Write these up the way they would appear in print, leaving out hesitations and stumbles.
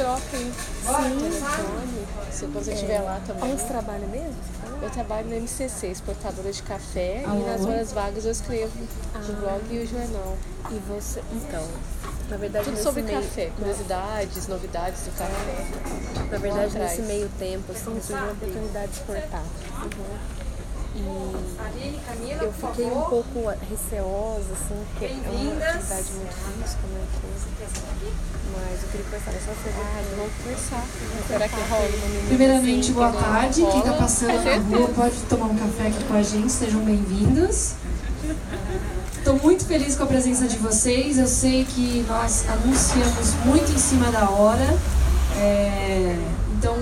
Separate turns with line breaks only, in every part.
troca, hein? Telefone. Se você estiver lá também.
Onde você trabalha mesmo?
Eu trabalho na MCC, exportadora de café, e nas horas vagas eu escrevo o blog e o jornal.
E você, então, na verdade,
tudo sobre café, curiosidades, novidades do café.
Na verdade, nesse meio tempo, assim, surgiu uma oportunidade de exportar. E eu fiquei um pouco receosa, assim, porque é uma atividade muito física, né? Mas eu queria conversar, só você ver.
Vamos conversar. Será que rola uma menina?
Primeiramente, boa tarde. Quem está passando na rua pode tomar um café aqui com a gente. Sejam bem-vindos. Estou muito feliz com a presença de vocês. Eu sei que nós anunciamos muito em cima da hora. Então,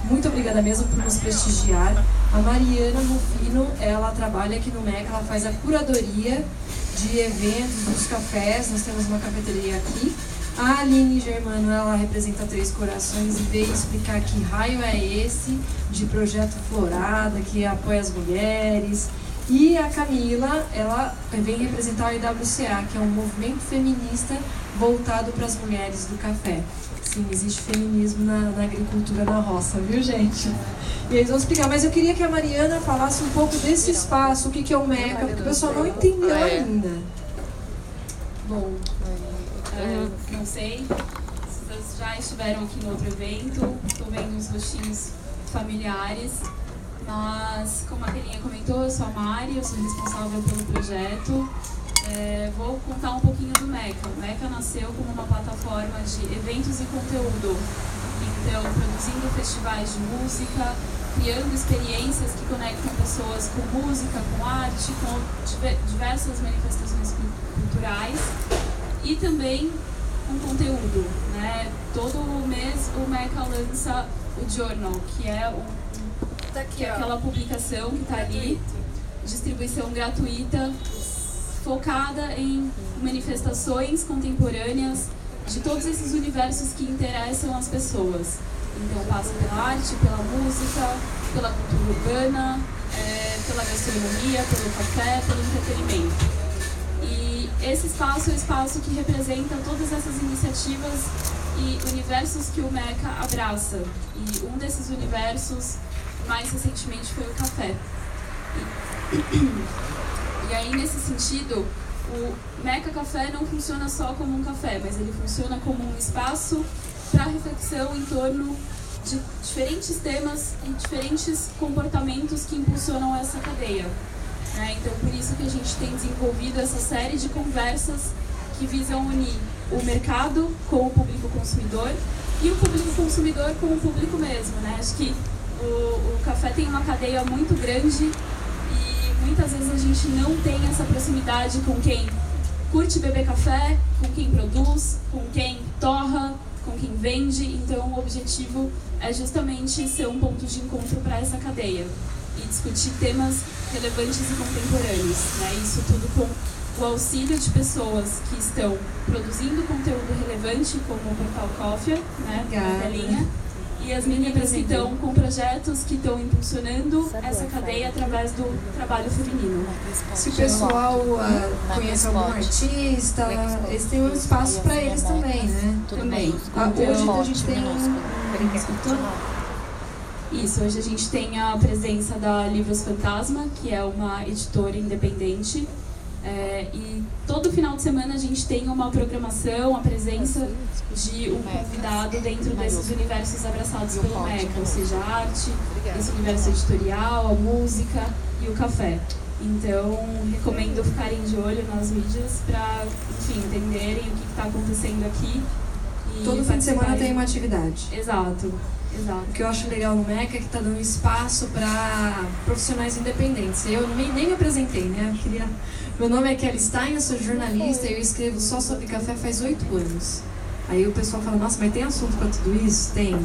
muito obrigada mesmo por nos prestigiar. A Mariana Rufino, ela trabalha aqui no MECA, ela faz a curadoria de eventos dos cafés. Nós temos uma cafeteria aqui. A Aline Germano, ela representa Três Corações e veio explicar que raio é esse de Projeto Florada, que apoia as mulheres. E a Camila, ela vem representar o IWCA, que é um movimento feminista voltado para as mulheres do café. Sim, existe feminismo na agricultura na roça, viu, gente? E eles vão explicar, mas eu queria que a Mariana falasse um pouco desse espaço, o que é o MECA, porque o pessoal não entendeu ainda.
Bom, não sei se vocês já estiveram aqui no outro evento, estou vendo uns rostinhos familiares, mas como a Kelinha comentou, eu sou a Mari, eu sou responsável pelo projeto. Vou contar um pouquinho do MECA. O MECA nasceu como uma plataforma de eventos e conteúdo, então produzindo festivais de música, criando experiências que conectam pessoas com música, com arte, com diversas manifestações culturais e também com conteúdo, né? Todo mês o MECA lança o Journal, que é aquela publicação que está ali, distribuição gratuita, focada em manifestações contemporâneas de todos esses universos que interessam as pessoas. Então passa pela arte, pela música, pela cultura urbana, pela gastronomia, pelo café, pelo entretenimento. E esse espaço é o espaço que representa todas essas iniciativas e universos que o MECA abraça. E um desses universos, mais recentemente, foi o café. E aí, nesse sentido, o MECA Café não funciona só como um café, mas ele funciona como um espaço para reflexão em torno de diferentes temas e diferentes comportamentos que impulsionam essa cadeia. Então, por isso que a gente tem desenvolvido essa série de conversas que visam unir o mercado com o público consumidor e o público consumidor com o público mesmo. Acho que o café tem uma cadeia muito grande. Muitas vezes a gente não tem essa proximidade com quem curte beber café, com quem produz, com quem torra, com quem vende. Então o objetivo é justamente ser um ponto de encontro para essa cadeia e discutir temas relevantes e contemporâneos. Isso tudo com o auxílio de pessoas que estão produzindo conteúdo relevante, como o Portal Coffee, a telinha. E as meninas que estão com projetos que estão impulsionando essa cadeia através do trabalho feminino.
Se o pessoal conhece algum artista, eles têm um espaço para eles também, né?
Também.
Hoje a gente tem
Isso, hoje a gente tem a presença da Livros Fantasma, que é uma editora independente. E todo final de semana a gente tem uma programação, a presença de um convidado dentro desses universos abraçados pelo MECA, ou seja, a arte, esse universo editorial, a música e o café. Então, recomendo ficarem de olho nas mídias para, entenderem o que está acontecendo aqui. E
todo fim de semana tem uma atividade.
Exato.
O que eu acho legal no MECA é que está dando espaço para profissionais independentes. Eu nem me apresentei, né? Meu nome é Kelly Stein, eu sou jornalista e eu escrevo só sobre café faz 8 anos. Aí o pessoal fala, nossa, mas tem assunto para tudo isso? Tem.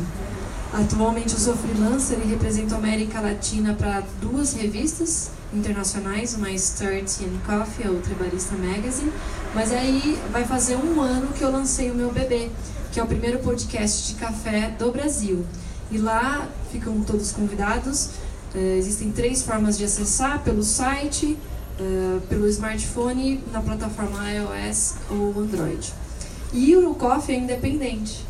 Atualmente eu sou freelancer e represento a América Latina para 2 revistas internacionais, uma Sturdy and Coffee, a outra Barista Magazine. Mas aí vai fazer 1 ano que eu lancei o meu bebê, que é o primeiro podcast de café do Brasil. E lá ficam todos convidados. Existem 3 formas de acessar: pelo site, pelo smartphone, na plataforma iOS ou Android. E o Coffee é independente.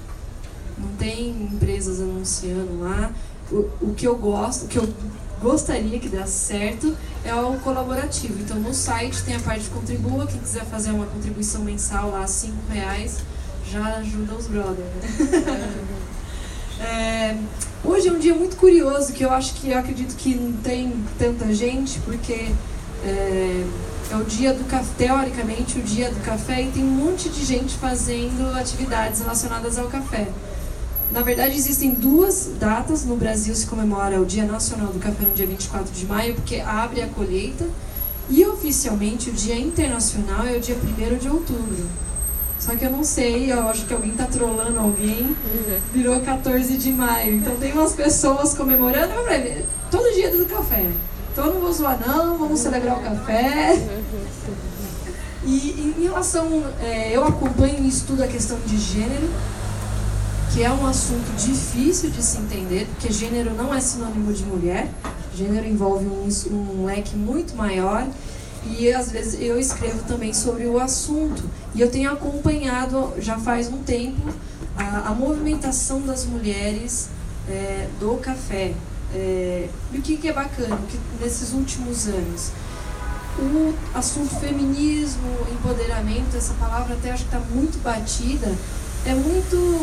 Não tem empresas anunciando lá. O que eu gosto, o que eu gostaria que desse certo é o colaborativo. Então no site tem a parte de contribua, quem quiser fazer uma contribuição mensal lá, R$5, já ajuda os brothers, né? Hoje é um dia muito curioso, que eu acredito que não tem tanta gente, porque é o dia do café, teoricamente o dia do café, e tem um monte de gente fazendo atividades relacionadas ao café. Na verdade, existem 2 datas. No Brasil se comemora o Dia Nacional do Café no dia 24 de maio, porque abre a colheita. E oficialmente o Dia Internacional é o dia 1º de outubro. Só que eu não sei, eu acho que alguém está trolando alguém, virou 14 de maio. Então tem umas pessoas comemorando, mas todo dia do café. Então eu não vou zoar não, vamos celebrar o café. E em relação, eu acompanho e estudo a questão de gênero, que é um assunto difícil de se entender, porque gênero não é sinônimo de mulher. Gênero envolve um leque muito maior, e às vezes eu escrevo também sobre o assunto. E eu tenho acompanhado já faz um tempo a movimentação das mulheres do café. E o que é bacana, que nesses últimos anos, o assunto feminismo, empoderamento, essa palavra até acho que está muito batida,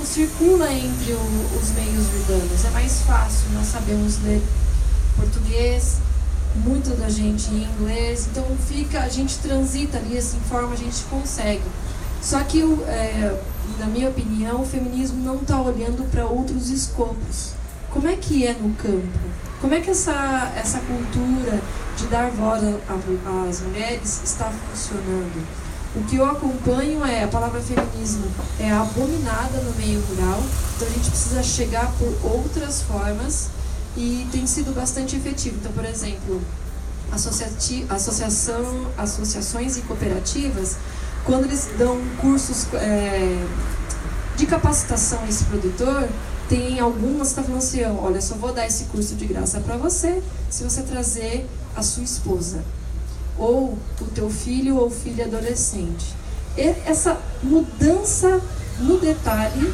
circula entre os meios urbanos. É mais fácil, nós sabemos ler português, muita da gente em inglês, então a gente transita ali, assim, forma a gente consegue. Só que, na minha opinião, o feminismo não está olhando para outros escopos. Como é que é no campo? Como é que essa cultura de dar voz às mulheres está funcionando? O que eu acompanho a palavra feminismo é abominada no meio rural, então a gente precisa chegar por outras formas, e tem sido bastante efetivo. Então, por exemplo, associações e cooperativas, quando eles dão cursos de capacitação a esse produtor, tem algumas que estão falando assim, olha, só vou dar esse curso de graça para você se você trazer a sua esposa, ou o teu filho ou filha adolescente. E essa mudança no detalhe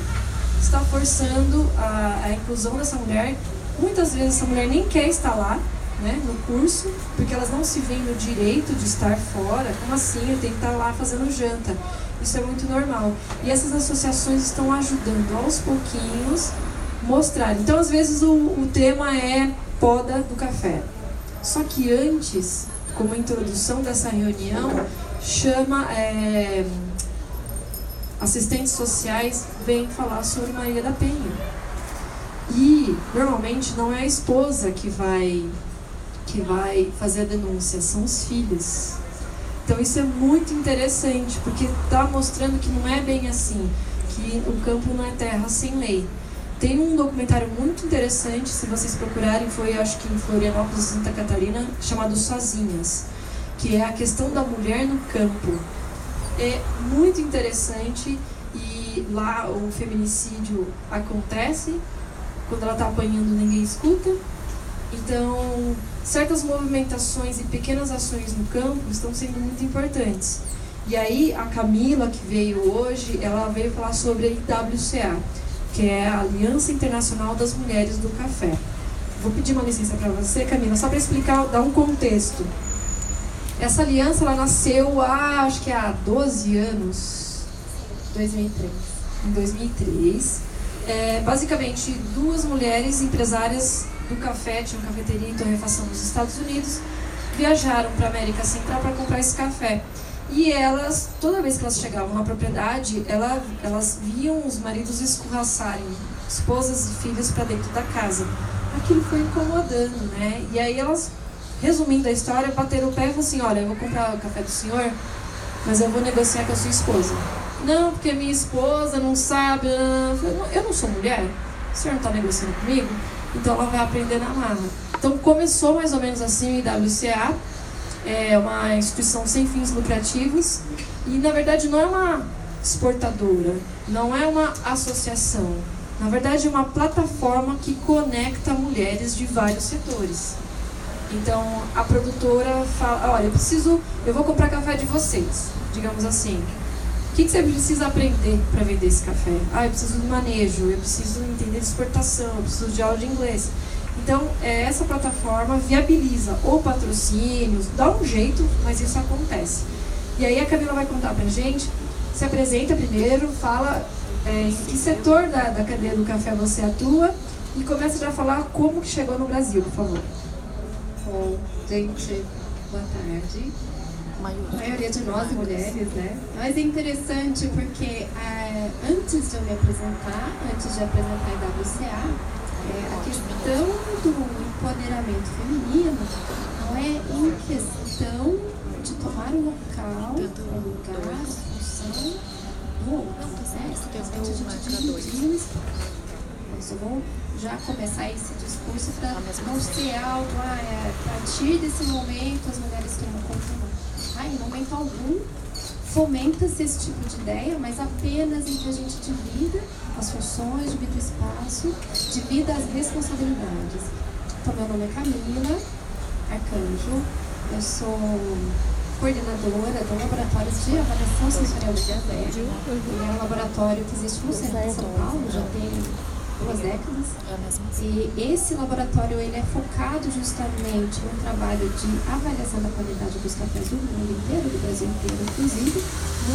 está forçando a inclusão dessa mulher. Muitas vezes essa mulher nem quer estar lá, né, no curso, porque elas não se veem no direito de estar fora. Como assim? Eu tenho que estar lá fazendo janta. Isso é muito normal. E essas associações estão ajudando aos pouquinhos mostrar. Então, às vezes, o tema é poda do café. Só que antes, como introdução dessa reunião, chama assistentes sociais, vêm falar sobre Maria da Penha. E, normalmente, não é a esposa que vai fazer a denúncia, são os filhos. Então isso é muito interessante, porque está mostrando que não é bem assim, que o campo não é terra sem lei. Tem um documentário muito interessante, se vocês procurarem, foi acho que em Florianópolis, Santa Catarina, chamado Sozinhas, que é a questão da mulher no campo. É muito interessante, e lá o feminicídio acontece, quando ela está apanhando ninguém escuta. Então, certas movimentações e pequenas ações no campo estão sendo muito importantes. E aí, a Camila, que veio hoje, ela veio falar sobre a IWCA, que é a Aliança Internacional das Mulheres do Café. Vou pedir uma licença para você, Camila, só para explicar, dar um contexto. Essa aliança, ela nasceu acho que há 12 anos, 2003. Em 2003. Basicamente, 2 mulheres empresárias do café, tinham cafeteria e torrefação nos Estados Unidos, viajaram para a América Central para comprar esse café. E elas, toda vez que elas chegavam na propriedade, elas viam os maridos escorraçarem esposas e filhos para dentro da casa. Aquilo foi incomodando, né? E aí elas, resumindo a história, bateram o pé e falaram assim, olha, eu vou comprar o café do senhor, mas eu vou negociar com a sua esposa. Não, porque minha esposa não sabe. Eu não sou mulher, o senhor não está negociando comigo? Então ela vai aprender na marra. Então começou mais ou menos assim o IWCA, é uma instituição sem fins lucrativos, e na verdade não é uma exportadora, não é uma associação, na verdade é uma plataforma que conecta mulheres de vários setores. Então a produtora fala, olha, eu vou comprar café de vocês, digamos assim. que você precisa aprender para vender esse café? Eu preciso de manejo, eu preciso entender de exportação, eu preciso de aula de inglês. Então, essa plataforma viabiliza ou patrocínios, dá um jeito, mas isso acontece. E aí a Camila vai contar pra gente, se apresenta primeiro, fala em que setor da cadeia do café você atua e começa já a falar como que chegou no Brasil, por favor.
Bom, gente, boa tarde. A maioria de nós mulheres, né? Mas é interessante porque antes de eu me apresentar, antes de apresentar a IWCA, a questão do empoderamento feminino não é em questão de tomar o local, o lugar, a função do outro, né? A gente dividir o espaço. Mas eu vou já começar esse discurso para não ser algo, a partir desse momento as mulheres tomam conta, não. Em momento algum fomenta-se esse tipo de ideia, mas apenas em que a gente divida as funções, divida o espaço, divida as responsabilidades. Então, meu nome é Camila Arcanjo, eu sou coordenadora do Laboratório de Avaliação Sensorial de Diabetes. É um laboratório que existe no centro de São Paulo, já tem 2 décadas. E esse laboratório ele é focado justamente no trabalho de avaliação da qualidade dos cafés do mundo inteiro, do Brasil inteiro, inclusive.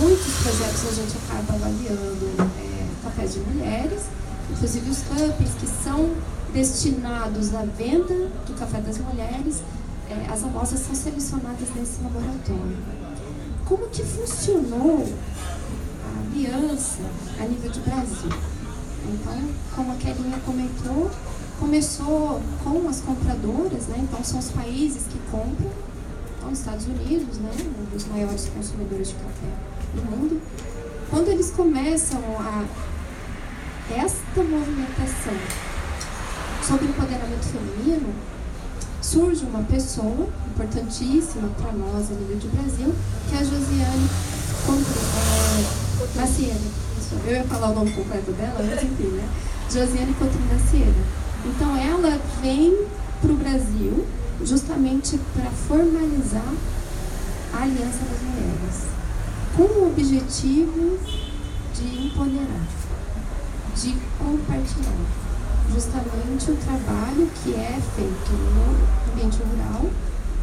Muitos projetos a gente acaba avaliando cafés de mulheres, inclusive os campings que são destinados à venda do café das mulheres, as amostras são selecionadas nesse laboratório. Como que funcionou a aliança a nível de Brasil? Então, como a Kelinha comentou, começou com as compradoras, né? Então são os países que compram, então os Estados Unidos, né? Um dos maiores consumidores de café do mundo. Quando eles começam esta movimentação sobre o empoderamento feminino, surge uma pessoa importantíssima para nós a nível de Brasil, que é a Josiane Naciera. Eu ia falar o nome completo dela, mas enfim, né? Josiane Cotrim Naciera. Então ela vem para o Brasil justamente para formalizar a Aliança das Mulheres, com o objetivo de empoderar, de compartilhar justamente o trabalho que é feito no ambiente rural,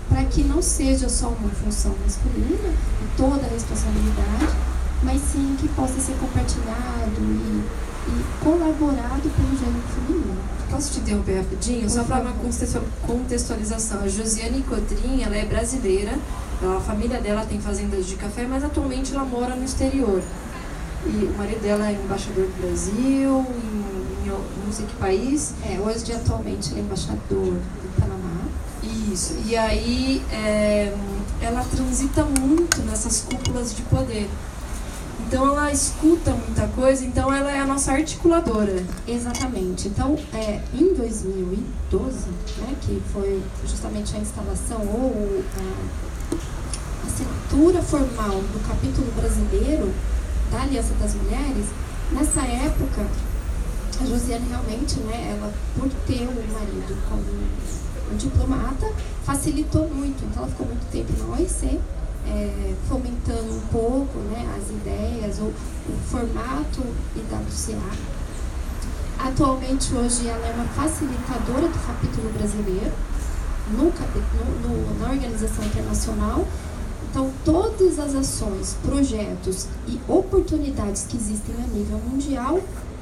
para que não seja só uma função masculina e toda a responsabilidade, mas sim que possa ser compartilhado e colaborado pelo gênero feminino.
Posso te interromper rapidinho? Só para uma contextualização. A Josiane Cotrim, ela é brasileira, a família dela tem fazendas de café, mas atualmente ela mora no exterior. E o marido dela é embaixador do Brasil, em não sei que país.
Hoje atualmente ele é embaixador do Panamá.
Isso. E aí ela transita muito nessas cúpulas de poder. Então ela escuta muita coisa, então ela é a nossa articuladora.
Exatamente. Então, em 2012, né, que foi justamente a instalação ou a assinatura formal do capítulo brasileiro da Aliança das Mulheres, nessa época, a Josiane realmente, né, ela, por ter o marido como um diplomata, facilitou muito. Então ela ficou muito tempo na OIC, fomentando um pouco, né, as ideias, o formato IWCA. Atualmente, hoje, ela é uma facilitadora do capítulo brasileiro na organização internacional. Então, todas as ações, projetos e oportunidades que existem a nível mundial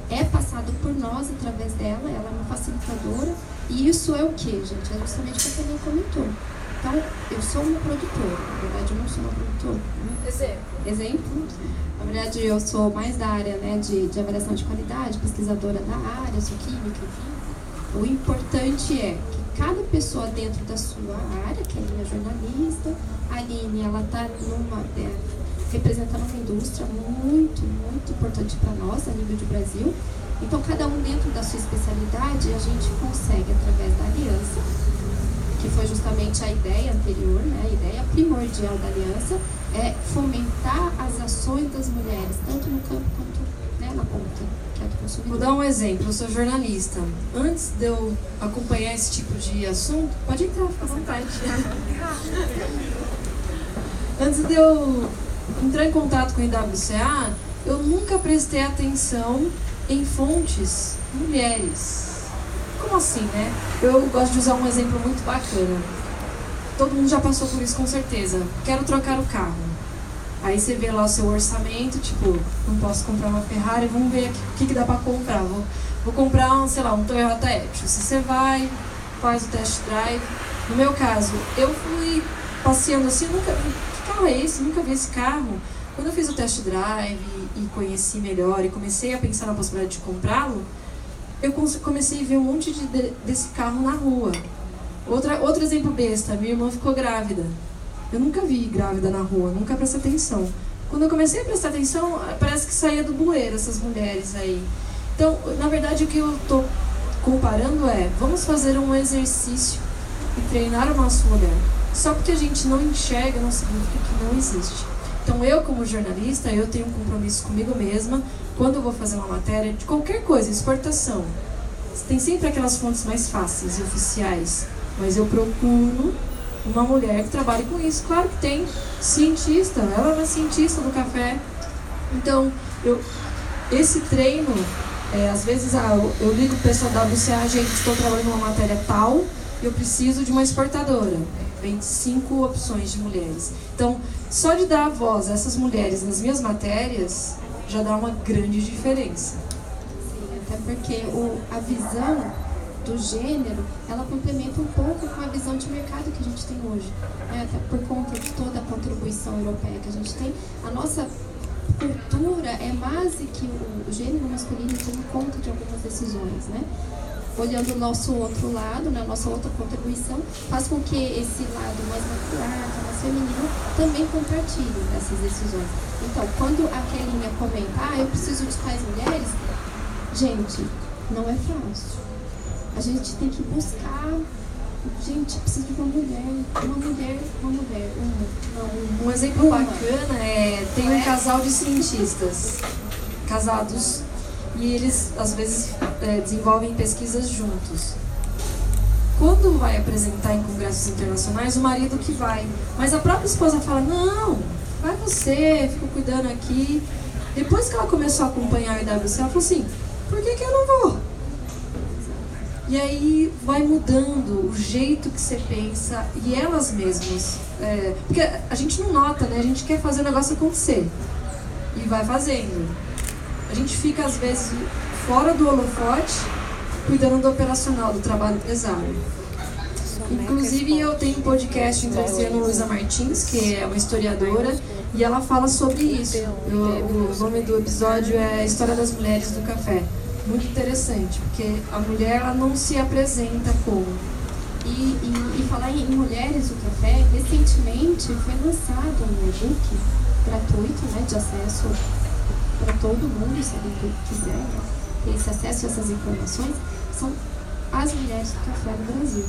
é passado por nós através dela. Ela é uma facilitadora. E isso é o que, gente? É justamente o que a Fernanda comentou. Então, eu sou uma produtora, na verdade eu não sou uma produtora. Exemplo. Na verdade, eu sou mais da área, né, de avaliação de qualidade, pesquisadora da área, sou química, enfim. O importante é que cada pessoa dentro da sua área, que é a minha jornalista, a Aline, ela está representando uma indústria muito, muito importante para nós, a nível de Brasil. Então, cada um dentro da sua especialidade, a gente consegue, através da aliança, que foi justamente a ideia anterior, né, a ideia primordial da aliança, é fomentar as ações das mulheres, tanto no campo quanto, né, na ponta, que é do consumidor.
Vou dar um exemplo, eu sou jornalista. Antes de eu acompanhar esse tipo de assunto, pode entrar, fica à vontade. Antes de eu entrar em contato com o IWCA, eu nunca prestei atenção em fontes mulheres. Como assim, né? Eu gosto de usar um exemplo muito bacana. Todo mundo já passou por isso com certeza. Quero trocar o carro. Aí você vê lá o seu orçamento, tipo, não posso comprar uma Ferrari, vamos ver o que dá pra comprar. Vou comprar um Toyota Etios. Você vai, faz o test drive. No meu caso, eu fui passeando assim, que carro é esse? Nunca vi esse carro. Quando eu fiz o test drive e conheci melhor e comecei a pensar na possibilidade de comprá-lo, eu comecei a ver um monte desse carro na rua. Outro exemplo besta, minha irmã ficou grávida. Eu nunca vi grávida na rua, nunca prestei atenção. Quando eu comecei a prestar atenção, parece que saía do bueiro essas mulheres aí. Então, na verdade, o que eu estou comparando é, vamos fazer um exercício e treinar o nosso olhar. Só porque a gente não enxerga não significa que não existe. Então, eu como jornalista, eu tenho um compromisso comigo mesma, quando eu vou fazer uma matéria de qualquer coisa, exportação. Tem sempre aquelas fontes mais fáceis e oficiais, mas eu procuro uma mulher que trabalhe com isso. Claro que tem cientista, ela é uma cientista do café. Então, esse treino, às vezes eu ligo para o pessoal da WCA, gente, estou trabalhando uma matéria tal, eu preciso de uma exportadora. 25 opções de mulheres. Então, só de dar a voz a essas mulheres nas minhas matérias, já dá uma grande diferença.
Sim, até porque a visão do gênero, ela complementa um pouco com a visão de mercado que a gente tem hoje. Até por conta de toda a contribuição europeia que a gente tem, a nossa cultura é mais que o gênero masculino toma conta de algumas decisões, né? Olhando o nosso outro lado, né, a nossa outra contribuição, faz com que esse lado mais matriarca, mais feminino, também compartilhe dessas decisões. Então, quando a Kelinha comenta, eu preciso de tais mulheres, gente, não é fácil. A gente tem que buscar, gente, precisa de uma mulher.
Um exemplo bacana tem um casal de cientistas casados e eles, às vezes, desenvolvem pesquisas juntos. Quando vai apresentar em congressos internacionais, o marido que vai. Mas a própria esposa fala, não, vai você, fico cuidando aqui. Depois que ela começou a acompanhar o IWC, ela falou assim, por que eu não vou? E aí vai mudando o jeito que você pensa e elas mesmas. Porque a gente não nota, né? A gente quer fazer o negócio acontecer. E vai fazendo. A gente fica, às vezes, fora do holofote, cuidando do operacional, do trabalho pesado. Inclusive, eu tenho um podcast entrevistando Luísa Martins, que é uma historiadora, e ela fala sobre isso. O nome do episódio é História das Mulheres do Café. Muito interessante, porque a mulher ela não se apresenta como.
E falar em mulheres do café, recentemente foi lançado um e-book gratuito, né, de acesso para todo mundo, se alguém quiser ter esse acesso a essas informações, são as mulheres do café no Brasil.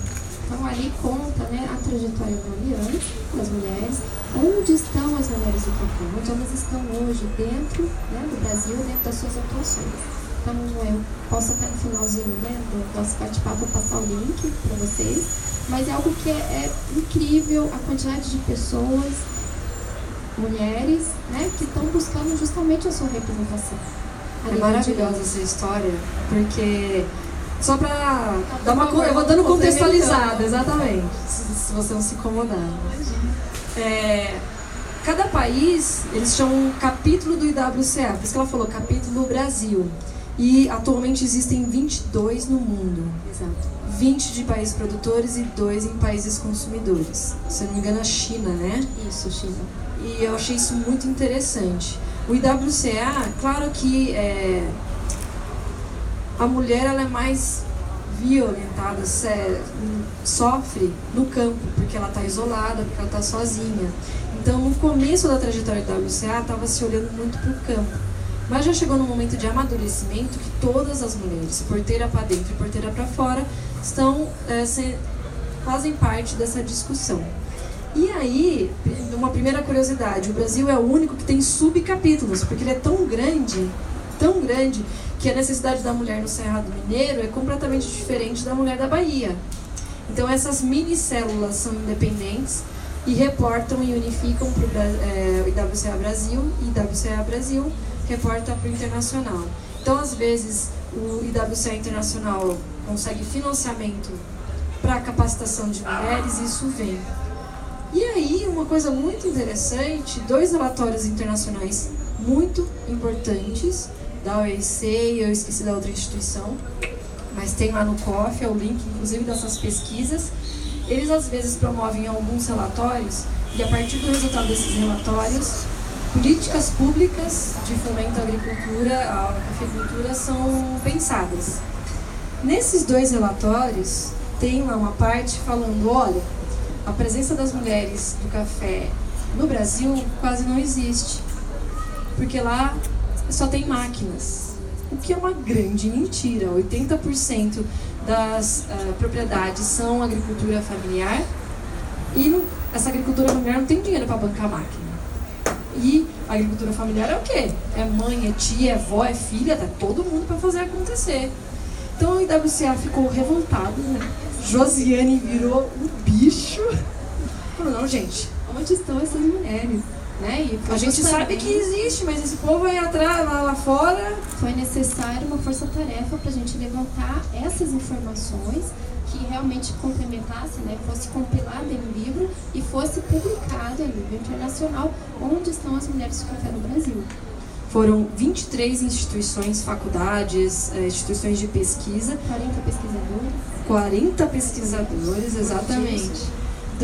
Então ali conta, né, a trajetória variante das mulheres, onde estão as mulheres do café, onde elas estão hoje dentro, né, do Brasil, dentro das suas atuações. Então eu posso até no finalzinho, né, do nosso bate-papo passar o link para vocês, mas é algo que é incrível a quantidade de pessoas, mulheres, né, que estão buscando justamente a sua representação.
É maravilhosa essa história, porque só para dar uma eu vou dando contextualizada, exatamente, se você não se incomodar. Cada país, eles chamam um capítulo do IWCA, por isso que ela falou capítulo Brasil. E atualmente existem 22 no mundo.
Exato.
20 de países produtores e 2 em países consumidores. Se eu não me engano, a China, né?
Isso, China.
E eu achei isso muito interessante. O IWCA, claro que a mulher ela é mais violentada, sofre no campo, porque ela está isolada, porque ela está sozinha. Então, no começo da trajetória do IWCA, estava se olhando muito para o campo. Mas já chegou num momento de amadurecimento que todas as mulheres, porteira para dentro e porteira para fora, fazem parte dessa discussão. E aí, uma primeira curiosidade, o Brasil é o único que tem subcapítulos, porque ele é tão grande, que a necessidade da mulher no Cerrado Mineiro é completamente diferente da mulher da Bahia. Então essas mini células são independentes, e reportam e unificam para o IWCA Brasil, e IWCA Brasil reporta para o internacional. Então, às vezes, o IWCA Internacional consegue financiamento para a capacitação de mulheres e isso vem. E aí, uma coisa muito interessante, 2 relatórios internacionais muito importantes, da OEC, eu esqueci da outra instituição, mas tem lá no COF, é o link, inclusive, dessas pesquisas. Eles, às vezes, promovem alguns relatórios e, a partir do resultado desses relatórios, políticas públicas de fomento à agricultura, à cafeicultura, são pensadas. Nesses 2 relatórios, tem lá uma parte falando, olha, a presença das mulheres do café no Brasil quase não existe, porque lá só tem máquinas, o que é uma grande mentira. 80% das propriedades são agricultura familiar e essa agricultura familiar não tem dinheiro para bancar máquina. E a agricultura familiar é o quê? É mãe, é tia, é avó, é filha, tá todo mundo para fazer acontecer. Então o IWCA ficou revoltado, né? Josiane virou um bicho. Falou, não, gente, onde estão essas mulheres? Né? E a gente sabe que existe, mas esse povo aí atrás, lá fora...
Foi necessário uma força-tarefa para a gente levantar essas informações que realmente complementasse, né? Fosse compilado em um livro e fosse publicado a nível internacional, onde estão as mulheres do café no Brasil.
Foram 23 instituições, faculdades, instituições de pesquisa. 40 pesquisadores, exatamente.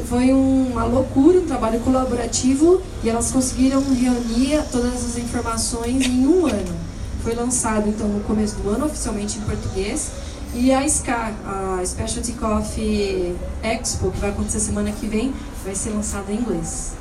Foi uma loucura, um trabalho colaborativo, e elas conseguiram reunir todas as informações em um ano. Foi lançado, então, no começo do ano, oficialmente em português, e a SCA, a Specialty Coffee Expo, que vai acontecer semana que vem, vai ser lançada em inglês.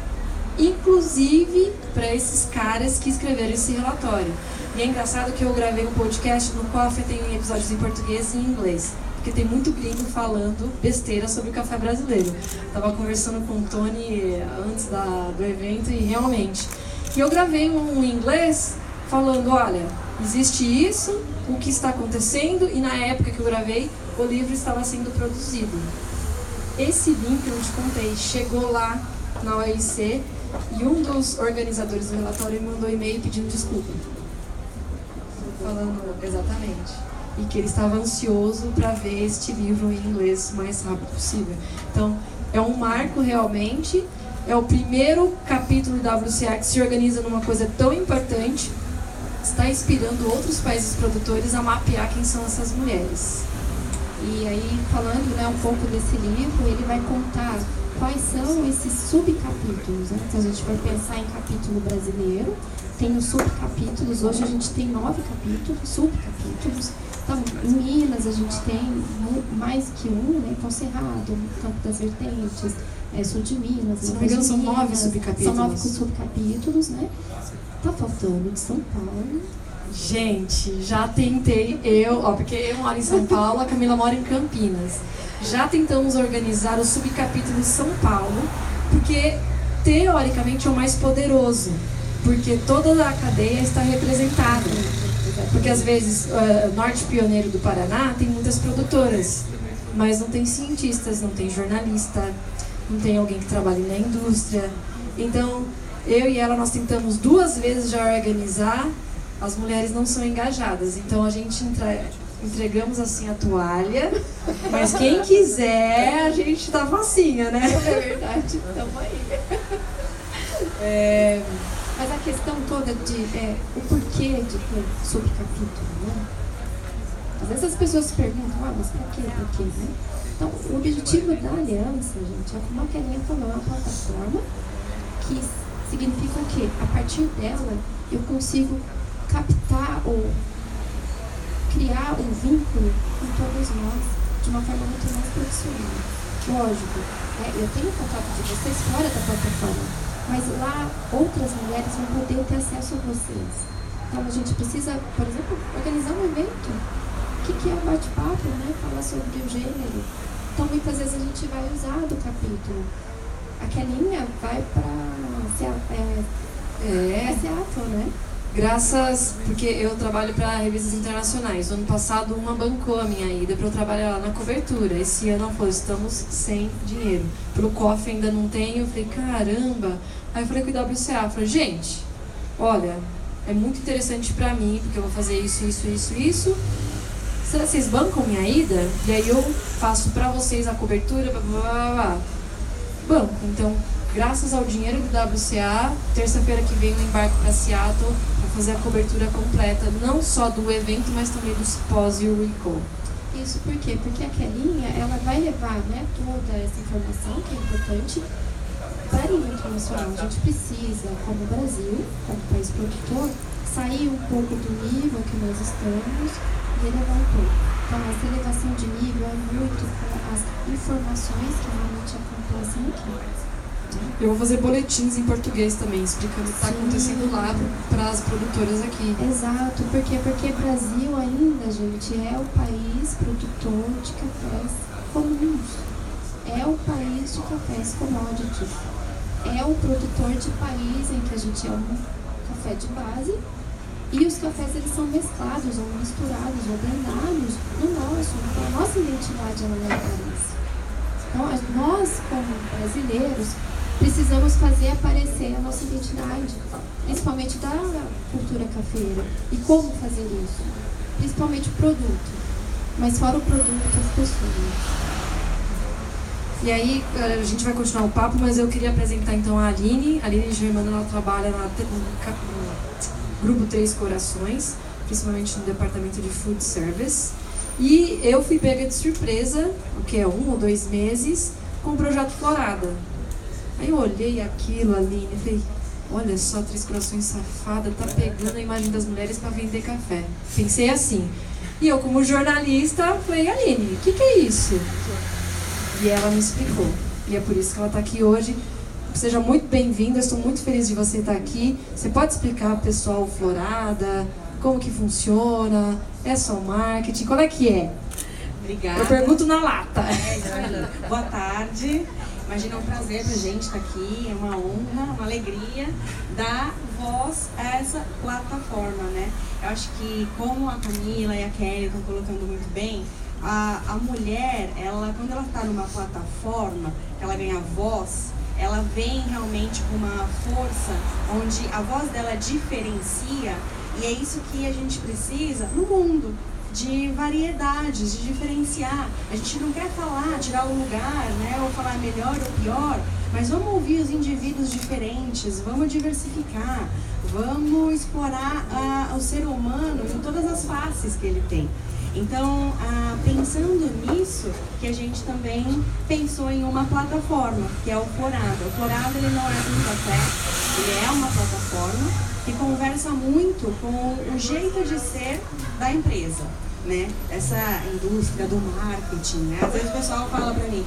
Inclusive para esses caras que escreveram esse relatório. E é engraçado que eu gravei um podcast no Coffee, tem episódios em português e em inglês, porque tem muito gringo falando besteira sobre o café brasileiro. Tava conversando com o Tony antes do evento e realmente. E eu gravei um em inglês falando, olha, existe isso, o que está acontecendo, e na época que eu gravei, o livro estava sendo produzido. Esse link que eu te contei chegou lá na OIC e um dos organizadores do relatório me mandou e-mail pedindo desculpa. Falando exatamente. E que ele estava ansioso para ver este livro em inglês o mais rápido possível. Então, é um marco realmente, é o primeiro capítulo do WCA que se organiza numa coisa tão importante, está inspirando outros países produtores a mapear quem são essas mulheres.
E aí, falando, né, um pouco desse livro, ele vai contar quais são esses subcapítulos, né? Então, a gente vai pensar em capítulo brasileiro, tem os subcapítulos, hoje a gente tem 9 capítulos, subcapítulos. Então, em Minas a gente tem mais que um, né? Então, Cerrado, Campo das Vertentes, sul de Minas.
Se não me engano, são 9 subcapítulos.
São 9 subcapítulos, né? Tá faltando de São Paulo.
Gente, já tentei, porque eu moro em São Paulo, a Camila mora em Campinas. Já tentamos organizar o subcapítulo de São Paulo, porque teoricamente é o mais poderoso, porque toda a cadeia está representada. Porque às vezes o Norte Pioneiro do Paraná tem muitas produtoras, mas não tem cientistas, não tem jornalista, não tem alguém que trabalhe na indústria. Então, eu e ela, nós tentamos 2 vezes já organizar, as mulheres não são engajadas, então a gente entregamos assim a toalha, mas quem quiser, a gente tá facinha, né?
É verdade, estamos aí. Mas a questão toda de o porquê de ter subcapítulo, né? Às vezes as pessoas se perguntam, mas pra quê, né? Então, o objetivo da aliança, gente, é como a Kelinha falou, é uma plataforma que significa o quê? A partir dela, eu consigo captar ou criar um vínculo com todos nós de uma forma muito mais profissional. Lógico, eu tenho contato de vocês fora da plataforma, mas lá outras mulheres vão poder ter acesso a vocês. Então a gente precisa, por exemplo, organizar um evento. O que é o bate-papo, né? Falar sobre o gênero. Então muitas vezes a gente vai usar do capítulo. A Kelinha vai para Seattle, né?
porque eu trabalho para revistas internacionais. No ano passado, uma bancou a minha ida para eu trabalhar lá na cobertura. Esse ano ela falou, estamos sem dinheiro. Pelo cofre ainda não tenho. Eu falei, caramba. Aí eu falei com o WCA, eu falei, gente, olha, é muito interessante para mim, porque eu vou fazer isso. Será que vocês bancam minha ida? E aí eu faço para vocês a cobertura, blá, blá, blá, blá. Banco. Então, graças ao dinheiro do WCA, terça-feira que vem eu embarco para Seattle para fazer a cobertura completa, não só do evento, mas também do simpósio Recall.
Isso por quê? Porque a Kelinha, ela vai levar, né, toda essa informação que é importante para a nível internacional. A gente precisa, como Brasil, como país produtor, sair um pouco do nível que nós estamos e elevar um pouco. Então, essa elevação de nível é muito com as informações que realmente acontecem aqui.
Eu vou fazer boletins em português também, explicando o que está acontecendo lá para as produtoras aqui.
Exato, porque Brasil ainda, gente, é o país produtor de cafés comuns. É o país de cafés commodities. É o produtor de país em que a gente é um café de base e os cafés eles são mesclados ou misturados ou blendados no nosso. Então, a nossa identidade ela é país. Então, nós, como brasileiros, precisamos fazer aparecer a nossa identidade, principalmente da cultura cafeira. E como fazer isso? Principalmente o produto, mas fora o produto, as pessoas.
E aí, a gente vai continuar o papo, mas eu queria apresentar então a Aline. A Aline Germano, ela trabalha no Grupo Três Corações, principalmente no departamento de Food Service. E eu fui pega de surpresa, o que é 1 ou 2 meses, com o projeto Florada. Aí eu olhei aquilo, Aline, e falei, olha só, Três Corações safada, tá pegando a imagem das mulheres para vender café. Pensei assim. E eu, como jornalista, falei, Aline, o que é isso? E ela me explicou. E é por isso que ela está aqui hoje. Seja muito bem-vinda, estou muito feliz de você estar aqui. Você pode explicar ao pessoal Florada, como que funciona, é só marketing, como é que é?
Obrigada.
Eu pergunto na lata.
Boa tarde. Imagina, é um prazer pra gente estar aqui, é uma honra, uma alegria dar voz a essa plataforma, né? Eu acho que, como a Camila e a Kelly estão colocando muito bem, a mulher, quando ela está numa plataforma, ela ganha voz, ela vem realmente com uma força onde a voz dela diferencia, e é isso que a gente precisa no mundo, de variedades, de diferenciar. A gente não quer tirar o lugar, né, ou falar melhor ou pior, mas vamos ouvir os indivíduos diferentes, vamos diversificar, vamos explorar o ser humano em todas as faces que ele tem. Então, pensando nisso, que a gente também pensou em uma plataforma, que é o Florada. O Florada, ele não é um café, ele é uma plataforma que conversa muito com o jeito de ser da empresa, né? Essa indústria do marketing, né? Às vezes o pessoal fala pra mim,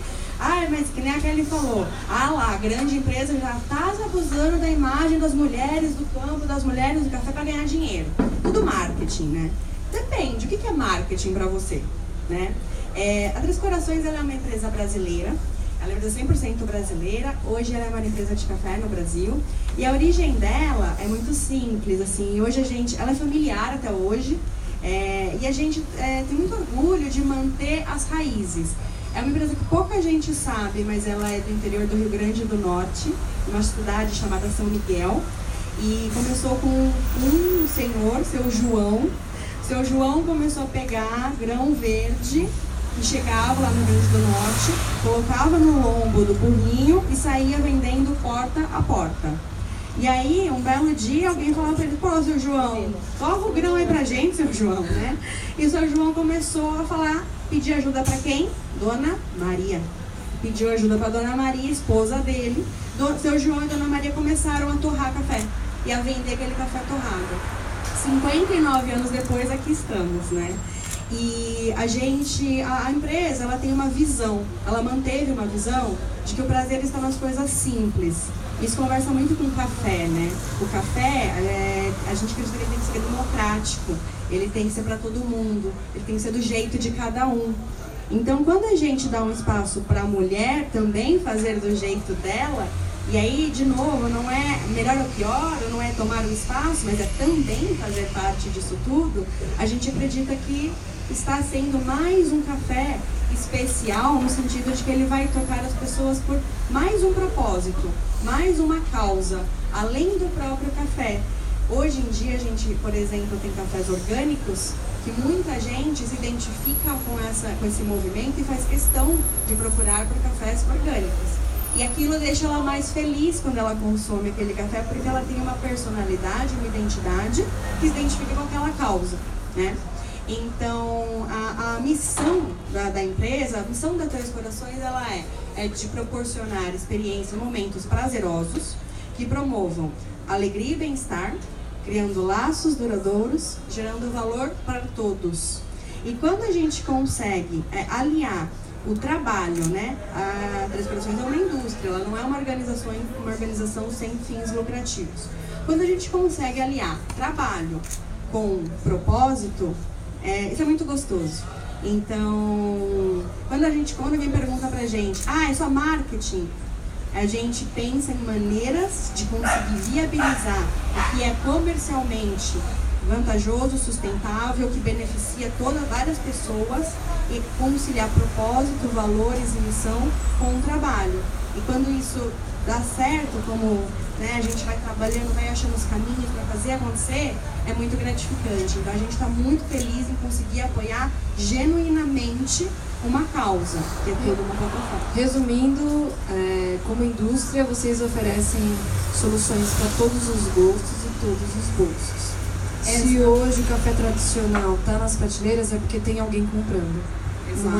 mas que nem a Kelly falou, lá, a grande empresa já está abusando da imagem das mulheres do campo, das mulheres do café para ganhar dinheiro. Tudo marketing, né? Depende, o que é marketing para você, né? A Três Corações, ela é uma empresa brasileira, ela é uma empresa 100% brasileira, hoje ela é uma empresa de café no Brasil, e a origem dela é muito simples, assim, hoje ela é familiar até hoje, e a gente tem muito orgulho de manter as raízes. É uma empresa que pouca gente sabe, mas ela é do interior do Rio Grande do Norte, uma cidade chamada São Miguel, e começou com um senhor, seu João. Seu João começou a pegar grão verde e chegava lá no Rio Grande do Norte, colocava no lombo do burrinho e saía vendendo porta a porta. E aí, um belo dia, alguém falava para ele, pô, seu João, toma o grão aí pra gente, seu João, né? E o seu João começou a pedir ajuda para quem? Dona Maria. Pediu ajuda para Dona Maria, esposa dele. Seu João e Dona Maria começaram a torrar café e a vender aquele café torrado. 59 anos depois, aqui estamos, né? E a empresa, ela tem uma visão, ela manteve uma visão de que o prazer está nas coisas simples. Isso conversa muito com o café, né? O café, a gente acredita que ele tem que ser democrático, ele tem que ser para todo mundo, ele tem que ser do jeito de cada um. Então, quando a gente dá um espaço para a mulher também fazer do jeito dela, E aí, de novo, não é melhor ou pior, não é tomar o espaço, mas é também fazer parte disso tudo. A gente acredita que está sendo mais um café especial, no sentido de que ele vai tocar as pessoas por mais um propósito, mais uma causa, além do próprio café. Hoje em dia, a gente, por exemplo, tem cafés orgânicos, que muita gente se identifica com esse movimento e faz questão de procurar por cafés orgânicos. E aquilo deixa ela mais feliz quando ela consome aquele café, porque ela tem uma personalidade, uma identidade que se identifica com aquela causa, né? Então, a missão da empresa, a missão da Três Corações, ela é de proporcionar experiências, momentos prazerosos que promovam alegria e bem-estar, criando laços duradouros, gerando valor para todos. E quando a gente consegue alinhar o trabalho, né? A Três Corações é uma indústria, ela não é uma organização sem fins lucrativos. Quando a gente consegue aliar trabalho com propósito, isso é muito gostoso. Então, quando alguém pergunta pra gente, é só marketing? A gente pensa em maneiras de conseguir viabilizar o que é comercialmente vantajoso, sustentável, que beneficia várias pessoas e conciliar propósito, valores e missão com o trabalho. E quando isso dá certo, como a gente vai trabalhando, vai achando os caminhos para fazer acontecer, é muito gratificante. Então a gente está muito feliz em conseguir apoiar genuinamente uma causa, que é toda uma plataforma.
Resumindo, como indústria, vocês oferecem soluções para todos os gostos e todos os bolsos. Se hoje o café tradicional está nas prateleiras, é porque tem alguém comprando.
Exato.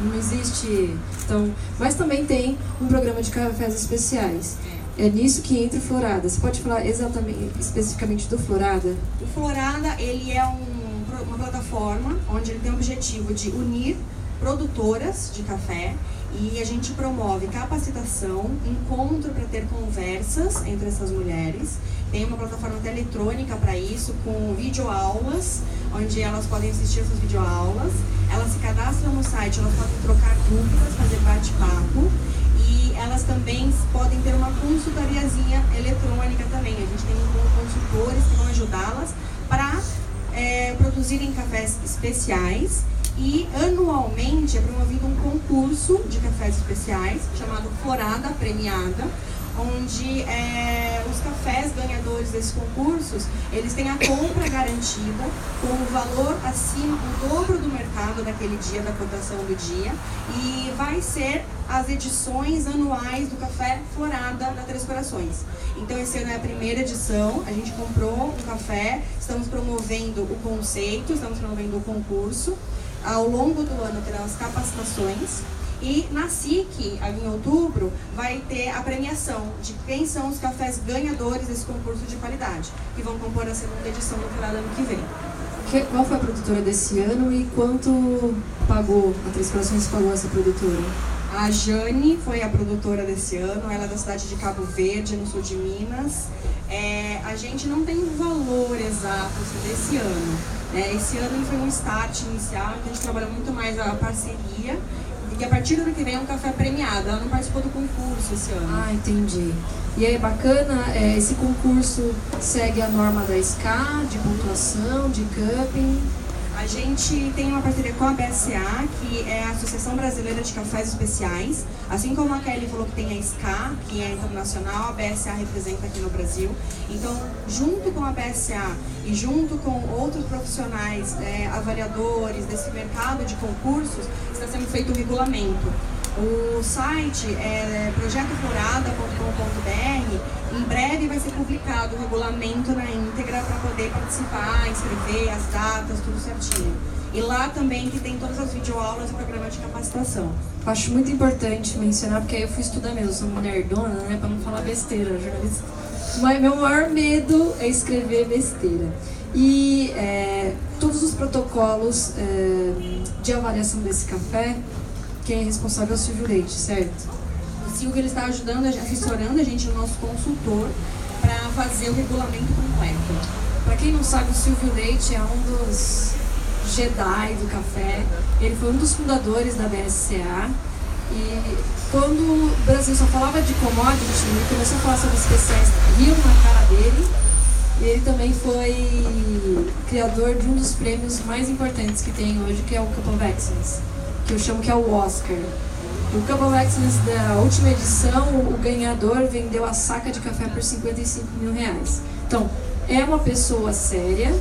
Não existe. Então, mas também tem um programa de cafés especiais. É nisso que entra o Florada. Você pode falar especificamente do Florada?
O Florada, ele é uma plataforma onde ele tem o objetivo de unir produtoras de café, e a gente promove capacitação, encontro para ter conversas entre essas mulheres. Tem uma plataforma até eletrônica para isso, com videoaulas, onde elas podem assistir essas videoaulas. Elas se cadastram no site, elas podem trocar dúvidas, fazer bate-papo, e elas também podem ter uma consultoriazinha eletrônica também. A gente tem consultores que vão ajudá-las para produzirem cafés especiais. E anualmente é promovido um concurso de cafés especiais chamado Florada Premiada, onde os cafés ganhadores desses concursos, eles têm a compra garantida com o valor acima, o dobro do mercado daquele dia, da cotação do dia, e vai ser as edições anuais do Café Florada da Três Corações. Então esse ano é a primeira edição, a gente comprou um café, estamos promovendo o conceito, estamos promovendo o concurso. Ao longo do ano terão as capacitações, e na SIC, em outubro, vai ter a premiação de quem são os cafés ganhadores desse concurso de qualidade, que vão compor a segunda edição do final do ano que vem.
Qual foi a produtora desse ano e quanto pagou, a Três Corações pagou essa produtora?
A Jane foi a produtora desse ano, ela é da cidade de Cabo Verde, no sul de Minas. A gente não tem um valor exato desse ano. Esse ano foi um start inicial, então a gente trabalhou muito mais a parceria, e a partir do ano que vem é um café premiado. Ela não participou do concurso esse ano.
Ah, entendi. E aí, bacana, esse concurso segue a norma da SCA, de pontuação, de cupping?
A gente tem uma parceria com a BSA, que é a Associação Brasileira de Cafés Especiais. Assim como a Kelly falou que tem a SCA, que é internacional, a BSA representa aqui no Brasil. Então, junto com a BSA e junto com outros profissionais, avaliadores desse mercado de concursos, está sendo feito o regulamento. O site é projetoflorada.com.br. Em breve vai ser publicado o regulamento na íntegra para poder participar, inscrever, as datas, tudo certinho. E lá também que tem todas as videoaulas e programa de capacitação.
Acho muito importante mencionar, porque aí eu fui estudar mesmo, eu sou uma nerdona, né, para não falar besteira, jornalista. Mas meu maior medo é escrever besteira. E todos os protocolos de avaliação desse café, quem é responsável é o Silvio Leite, certo?
O Silvio, ele está ajudando, assessorando a gente, o nosso consultor, para fazer o regulamento completo.
Para quem não sabe, o Silvio Leite é um dos Jedi do café. Ele foi um dos fundadores da BSCA E quando o Brasil só falava de commodity, ele começou a falar sobre especiais, riam na cara dele. E ele também foi criador de um dos prêmios mais importantes que tem hoje, que é o Cup of Excellence, que eu chamo que é o Oscar. O Cup of Excellence da última edição, o ganhador vendeu a saca de café por R$55 mil. Então, é uma pessoa séria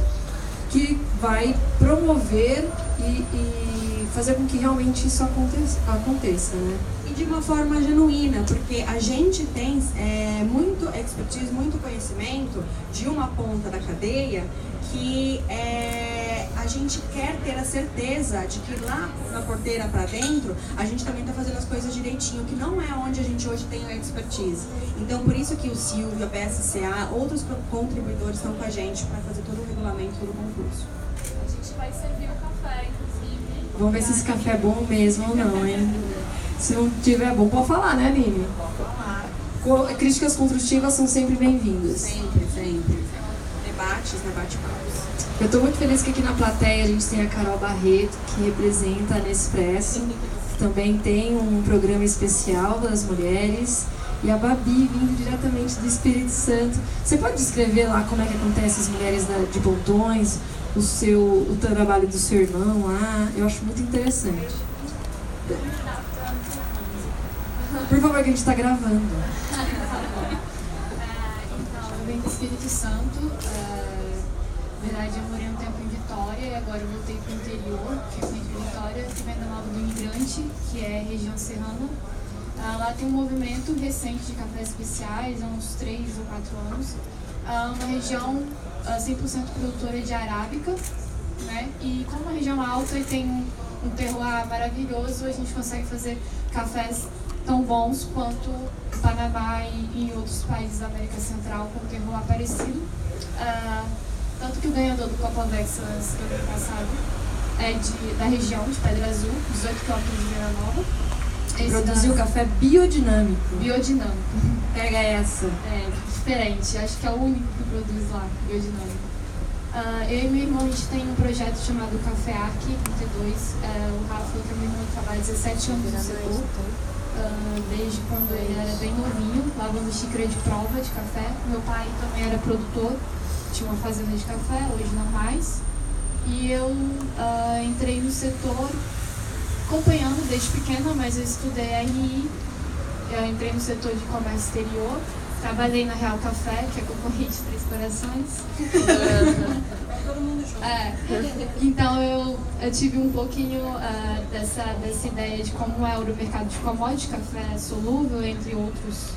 que vai promover e fazer com que realmente isso aconteça, né?
E de uma forma genuína, porque a gente tem muito expertise, muito conhecimento de uma ponta da cadeia que a gente quer ter a certeza de que lá na porteira para dentro a gente também está fazendo as coisas direitinho, que não é onde a gente hoje tem a expertise. Então por isso que o Silvio, a BSCA, outros contribuidores estão com a gente para fazer todo o regulamento do concurso.
A gente vai servir o café, inclusive.
Vamos ver se esse café é bom mesmo ou não, hein? Se não tiver bom, pode falar, né, Aline?
Pode falar.
Críticas construtivas são sempre bem-vindas.
Sempre, sempre. Debates, né, bate-papos.
Eu estou muito feliz que aqui na plateia a gente tem a Carol Barreto, que representa a Nespresso, que também tem um programa especial das mulheres, e a Babi, vindo diretamente do Espírito Santo. Você pode descrever lá como é que acontece as mulheres de Pontões, o trabalho do seu irmão lá? Eu acho muito interessante. Por favor, que a gente está gravando.
Então, eu venho do Espírito Santo. Na verdade, eu morei um tempo em Vitória e agora eu voltei para o interior, que é o centro de Vitória, que vem da Nova do Imigrante, que é a região serrana. Lá tem um movimento recente de cafés especiais, há uns 3 ou 4 anos. Uma região 100% produtora de arábica, né? E como uma região alta e tem um terroir maravilhoso, a gente consegue fazer cafés tão bons quanto o Panamá e outros países da América Central com terroir parecido. Tanto que o ganhador do Cup of Excellence do ano passado é da região de Pedra Azul, 18 km de Vila Nova.
Produziu café biodinâmico.
Biodinâmico.
Pega essa.
É, diferente. Acho que é o único que produz lá, biodinâmico. Eu e meu irmão, a gente tem um projeto chamado Café Arc 32. O Rafa, que é meu irmão, trabalha 17 anos no setor. Desde quando ele era bem novinho, lavando xícara de prova de café. Meu pai também era produtor, tinha uma fazenda de café, hoje não mais. E eu entrei no setor acompanhando desde pequena, mas eu estudei RI, eu entrei no setor de comércio exterior, trabalhei na Real Café, que é concorrente de Três Corações.
Todo mundo junto.
Então eu tive um pouquinho dessa ideia de como é o mercado de commodity, café solúvel, entre outros,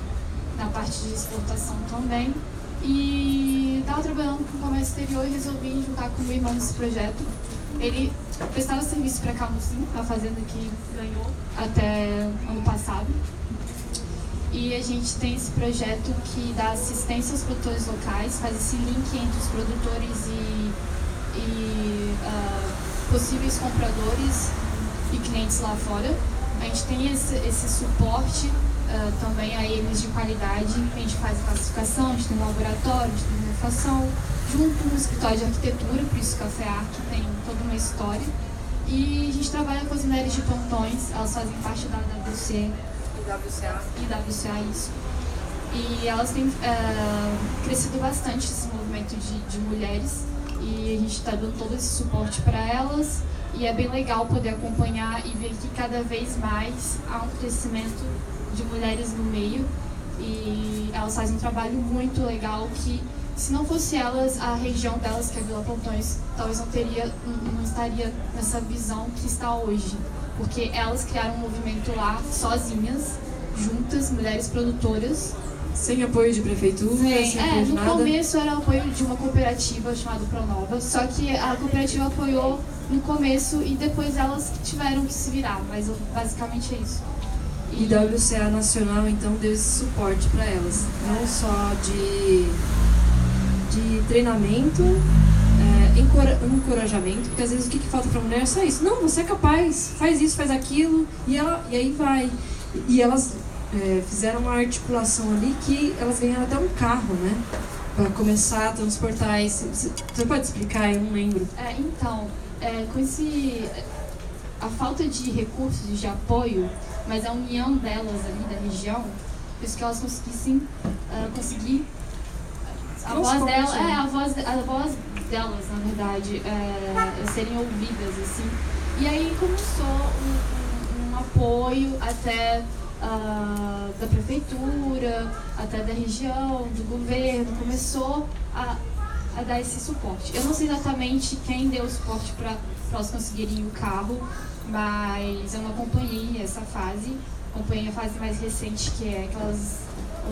na parte de exportação também. E estava trabalhando com comércio exterior e resolvi juntar com o meu irmão nesse projeto. Ele prestava serviço para a Camusim, a fazenda que ganhou até ano passado. E a gente tem esse projeto que dá assistência aos produtores locais, faz esse link entre os produtores e possíveis compradores e clientes lá fora. A gente tem esse suporte também a eles de qualidade. A gente faz a classificação, a gente tem um laboratório, a gente tem torrefação, junto com um escritório de arquitetura, por isso o Café Arc tem toda uma história. E a gente trabalha com as mulheres de Pontões, elas fazem parte da WC. IWCA, isso. E elas têm crescido bastante esse movimento de mulheres e a gente está dando todo esse suporte para elas e é bem legal poder acompanhar e ver que cada vez mais há um crescimento de mulheres no meio e elas fazem um trabalho muito legal que, se não fosse elas, a região delas, que é a Vila Pontões, talvez não estaria nessa visão que está hoje. Porque elas criaram um movimento lá, sozinhas, juntas, mulheres produtoras.
Sem apoio de prefeitura, sem apoio de nada?
No começo era apoio de uma cooperativa chamada Pronova, só que a cooperativa apoiou no começo e depois elas tiveram que se virar, mas basicamente é isso.
E WCA Nacional, então, deu esse suporte para elas, não só de treinamento, encorajamento, porque às vezes o que falta para a mulher é só isso. Não, você é capaz, faz isso, faz aquilo, e aí vai. E elas fizeram uma articulação ali que elas ganharam até um carro, né? Para começar a transportar esse... Você pode explicar? Eu não lembro.
Então, com esse... a falta de recursos e de apoio, mas a união delas ali da região, fez que elas conseguissem a voz delas, na verdade, serem ouvidas, assim. E aí começou um apoio até da prefeitura, até da região, do governo, começou a dar esse suporte. Eu não sei exatamente quem deu o suporte para elas conseguirem o carro, mas eu não acompanhei essa fase. Acompanhei a fase mais recente, que é que elas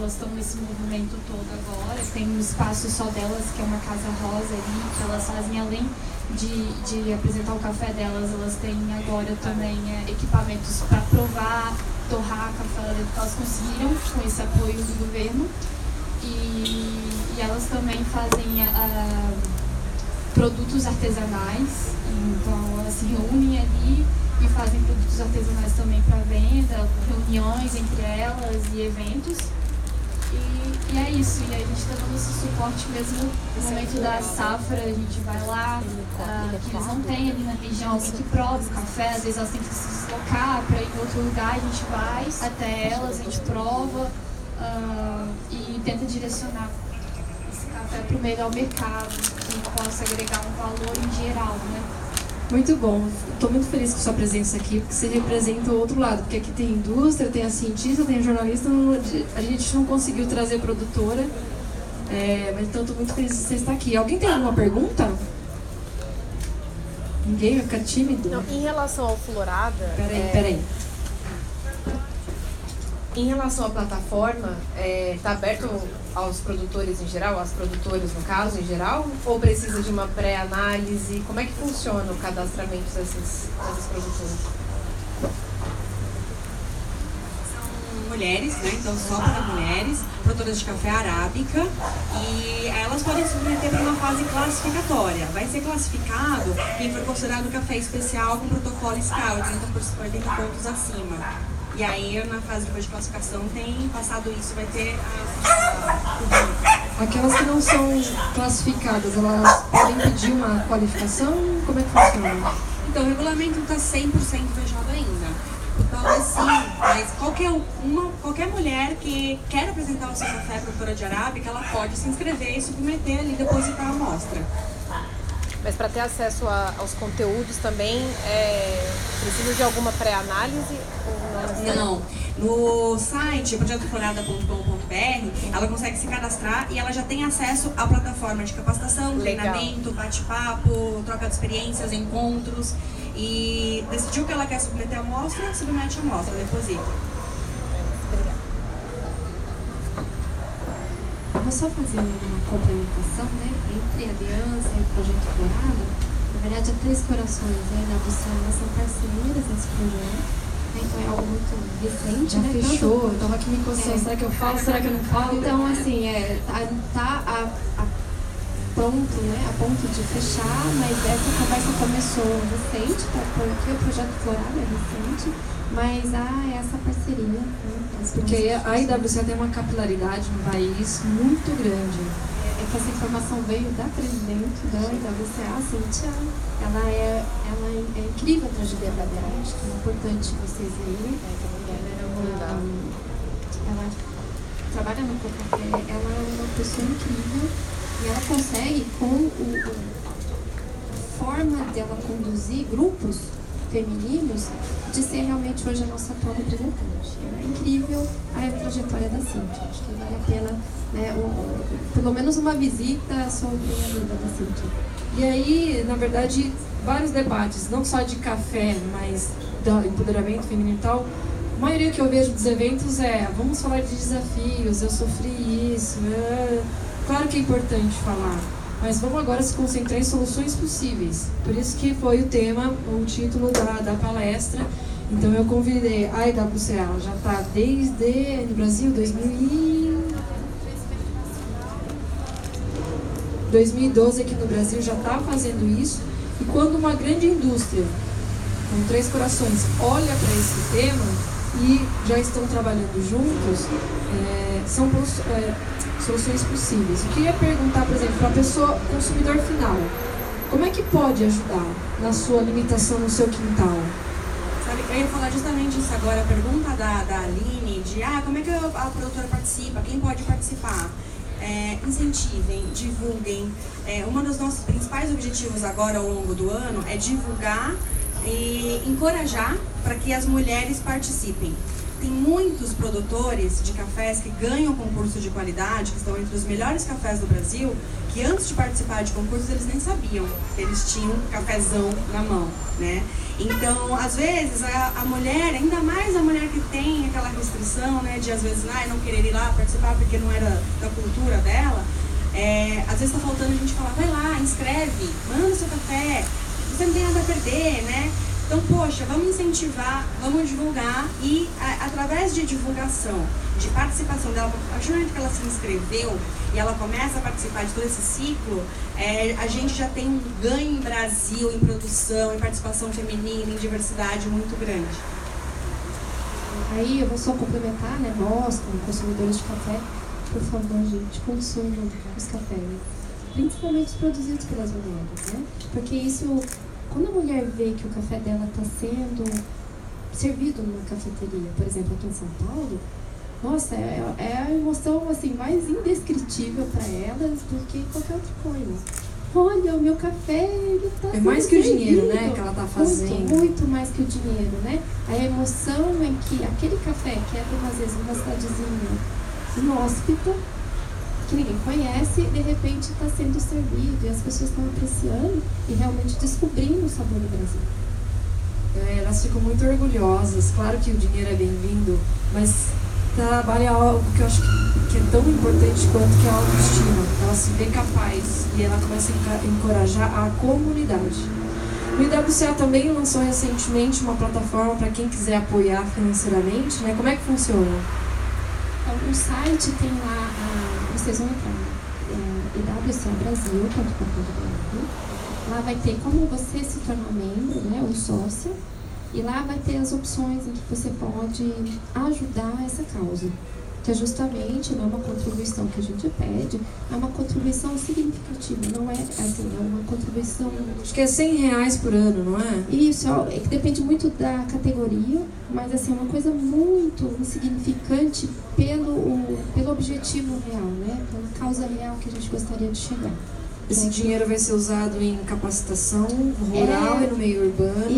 estão nesse movimento todo agora. Tem um espaço só delas, que é uma casa rosa ali, que elas fazem, além de apresentar o café delas, elas têm agora também equipamentos para provar, torrar café lá dentro, que elas conseguiram com esse apoio do governo. E elas também fazem produtos artesanais, então elas se reúnem ali e fazem produtos artesanais também para venda, reuniões entre elas e eventos. E é isso, e a gente está dando esse suporte mesmo no momento da safra, a gente vai lá, que eles não têm ali na região, alguém que prova o café, às vezes elas têm que se deslocar para ir em outro lugar, a gente vai até elas, a gente prova e tenta direcionar esse café para o melhor mercado, que possa agregar um valor em geral, né?
Muito bom, estou muito feliz com a sua presença aqui, porque você representa o outro lado, porque aqui tem indústria, tem a cientista, tem a jornalista, a gente não conseguiu trazer produtora, mas então estou muito feliz de você estar aqui. Alguém tem alguma pergunta? Ninguém vai ficar tímido?
Não, em relação ao Florada...
Peraí.
Em relação à plataforma, está aberto aos produtores em geral, às produtoras no caso em geral, ou precisa de uma pré-análise? Como é que funciona o cadastramento dessas produtoras?
São mulheres, né? Então só para mulheres, produtoras de café arábica, e elas podem se submeter para uma fase classificatória. Vai ser classificado quem for considerado café especial com protocolo SCAL, 80 pontos acima. E aí, na fase depois de classificação, tem passado isso, vai ter
Aquelas que não são classificadas, elas podem pedir uma qualificação? Como é que funciona?
Então, o regulamento não está 100% fechado ainda. Talvez sim, mas qualquer mulher que quer apresentar o seu café à produtora de arábica, ela pode se inscrever e submeter ali, depositar a amostra.
Mas para ter acesso aos conteúdos também, precisa de alguma pré-análise?
Não. No site projetoflorada.com.br, ela consegue se cadastrar e ela já tem acesso à plataforma de capacitação, treinamento, bate-papo, troca de experiências, encontros. E decidiu que ela quer submeter a amostra, submete a amostra, deposita.
Eu vou só fazer uma complementação, né? Entre a Aliança e o Projeto Florada, na verdade, há 3 corações, né? Na Buciana são parceiras nesse projeto. Então é algo muito recente,
já
né?
Fechou, eu tava aqui me coçando, será que eu falo, será que eu não falo?
Então, assim, pronto, né? A ponto de fechar, mas essa conversa começou recente, porque o Projeto Florada é recente, mas há essa parceria, né?
Porque a IWCA tem uma capilaridade no país muito grande.
É que essa informação veio da presidente da IWCA, a Cíntia. Ela é incrível a trajetória dela, acho que é importante vocês verem. Ela trabalha no Café, ela é uma pessoa incrível e ela consegue, com a forma dela conduzir grupos femininos, de ser realmente hoje a nossa atual representante. É incrível a trajetória da Cíntia. Acho que vale a pena, né, pelo menos uma visita sobre a vida da Cíntia.
E aí, na verdade, vários debates, não só de café, mas do empoderamento feminino e tal. A maioria que eu vejo dos eventos vamos falar de desafios, eu sofri isso. Claro que é importante falar, mas vamos agora se concentrar em soluções possíveis. Por isso que foi o tema, o título da palestra. Então eu convidei a IWCA, ela já está desde no Brasil 2012 aqui no Brasil já está fazendo isso. E quando uma grande indústria, com 3 corações, olha para esse tema e já estão trabalhando juntos, são soluções possíveis. Eu queria perguntar, por exemplo, para a pessoa, consumidor final, como é que pode ajudar na sua limitação no seu quintal?
Eu ia falar justamente isso agora, a pergunta da Aline, de como é que a produtora participa, quem pode participar? Incentivem, divulguem. Um dos nossos principais objetivos agora ao longo do ano é divulgar e encorajar para que as mulheres participem. Tem muitos produtores de cafés que ganham concurso de qualidade, que estão entre os melhores cafés do Brasil, que antes de participar de concursos eles nem sabiam que eles tinham um cafezão na mão, né? Então, às vezes, a mulher, ainda mais a mulher que tem aquela restrição, né, de às vezes não querer ir lá participar porque não era da cultura dela, às vezes está faltando a gente falar, vai lá, inscreve, manda seu café, você não tem nada a perder, né? Então, poxa, vamos incentivar, vamos divulgar e, através de divulgação, de participação dela, a partir do momento que ela se inscreveu e ela começa a participar de todo esse ciclo, a gente já tem um ganho em Brasil, em produção, em participação feminina, em diversidade muito grande.
Aí eu vou só complementar, né? Nós, como consumidores de café, por favor, gente, consumam os cafés, principalmente os produzidos pelas mulheres, né? Porque isso... Quando a mulher vê que o café dela está sendo servido numa cafeteria, por exemplo, aqui em São Paulo, nossa, é a emoção assim, mais indescritível para elas do que qualquer outra coisa. Olha, o meu café, ele está
É mais que o dinheiro, né, que ela está fazendo.
Muito, muito mais que o dinheiro, né? A emoção é que aquele café, que é, às vezes, uma cidadezinha inóspita, que ninguém conhece, de repente está sendo servido e as pessoas estão apreciando e realmente descobrindo o sabor do Brasil.
Elas ficam muito orgulhosas. Claro que o dinheiro é bem-vindo, mas trabalha algo que eu acho que é tão importante quanto que é a autoestima. Ela se vê capaz e ela começa a encorajar a comunidade. O IWCA também lançou recentemente uma plataforma para quem quiser apoiar financeiramente, né? Como é que funciona?
Então, o site tem lá, vocês vão entrar iwcabrasil.com.br. Lá vai ter como você se tornar membro, né, ou sócia, e lá vai ter as opções em que você pode ajudar essa causa, que é justamente, não é uma contribuição que a gente pede, é uma contribuição significativa, não é assim, é uma contribuição...
Acho que é R$100 por ano, não é?
Isso, é que depende muito da categoria, mas assim, é uma coisa muito insignificante pelo objetivo real, né? Pela causa real que a gente gostaria de chegar.
Esse dinheiro vai ser usado em capacitação rural e no meio urbano?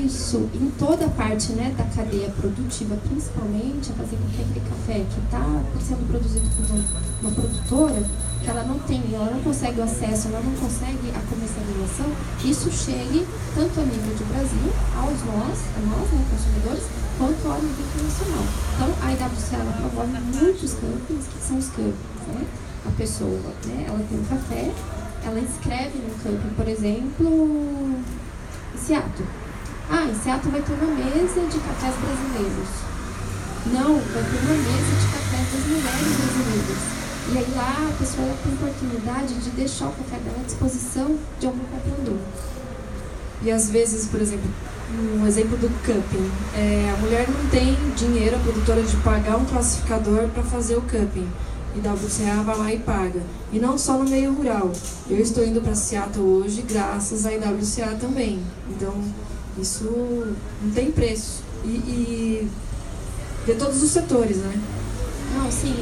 Isso, em toda a parte, né, da cadeia produtiva, principalmente, fazer com que aquele café que está sendo produzido por uma produtora, que ela não consegue o acesso, ela não consegue a comercialização, isso chegue tanto a nível de Brasil, a nós, né, consumidores, quanto ao nível internacional. Então, a IWCA ela promove muitos campings, que são os campings, né? A pessoa, né, ela tem um café, ela inscreve no camping, por exemplo, em Seattle. Em Seattle vai ter uma mesa de cafés brasileiros. Não, vai ter uma mesa de cafés das mulheres brasileiras. E aí lá a pessoa tem a oportunidade de deixar o café dela à disposição de algum comprador.
E às vezes, por exemplo, um exemplo do camping, a mulher não tem dinheiro, a produtora, de pagar um classificador para fazer o camping. E da IWCA vai lá e paga. E não só no meio rural. Eu estou indo para Seattle hoje graças à IWCA também. Então, isso não tem preço. E de todos os setores, né?
Não, sim,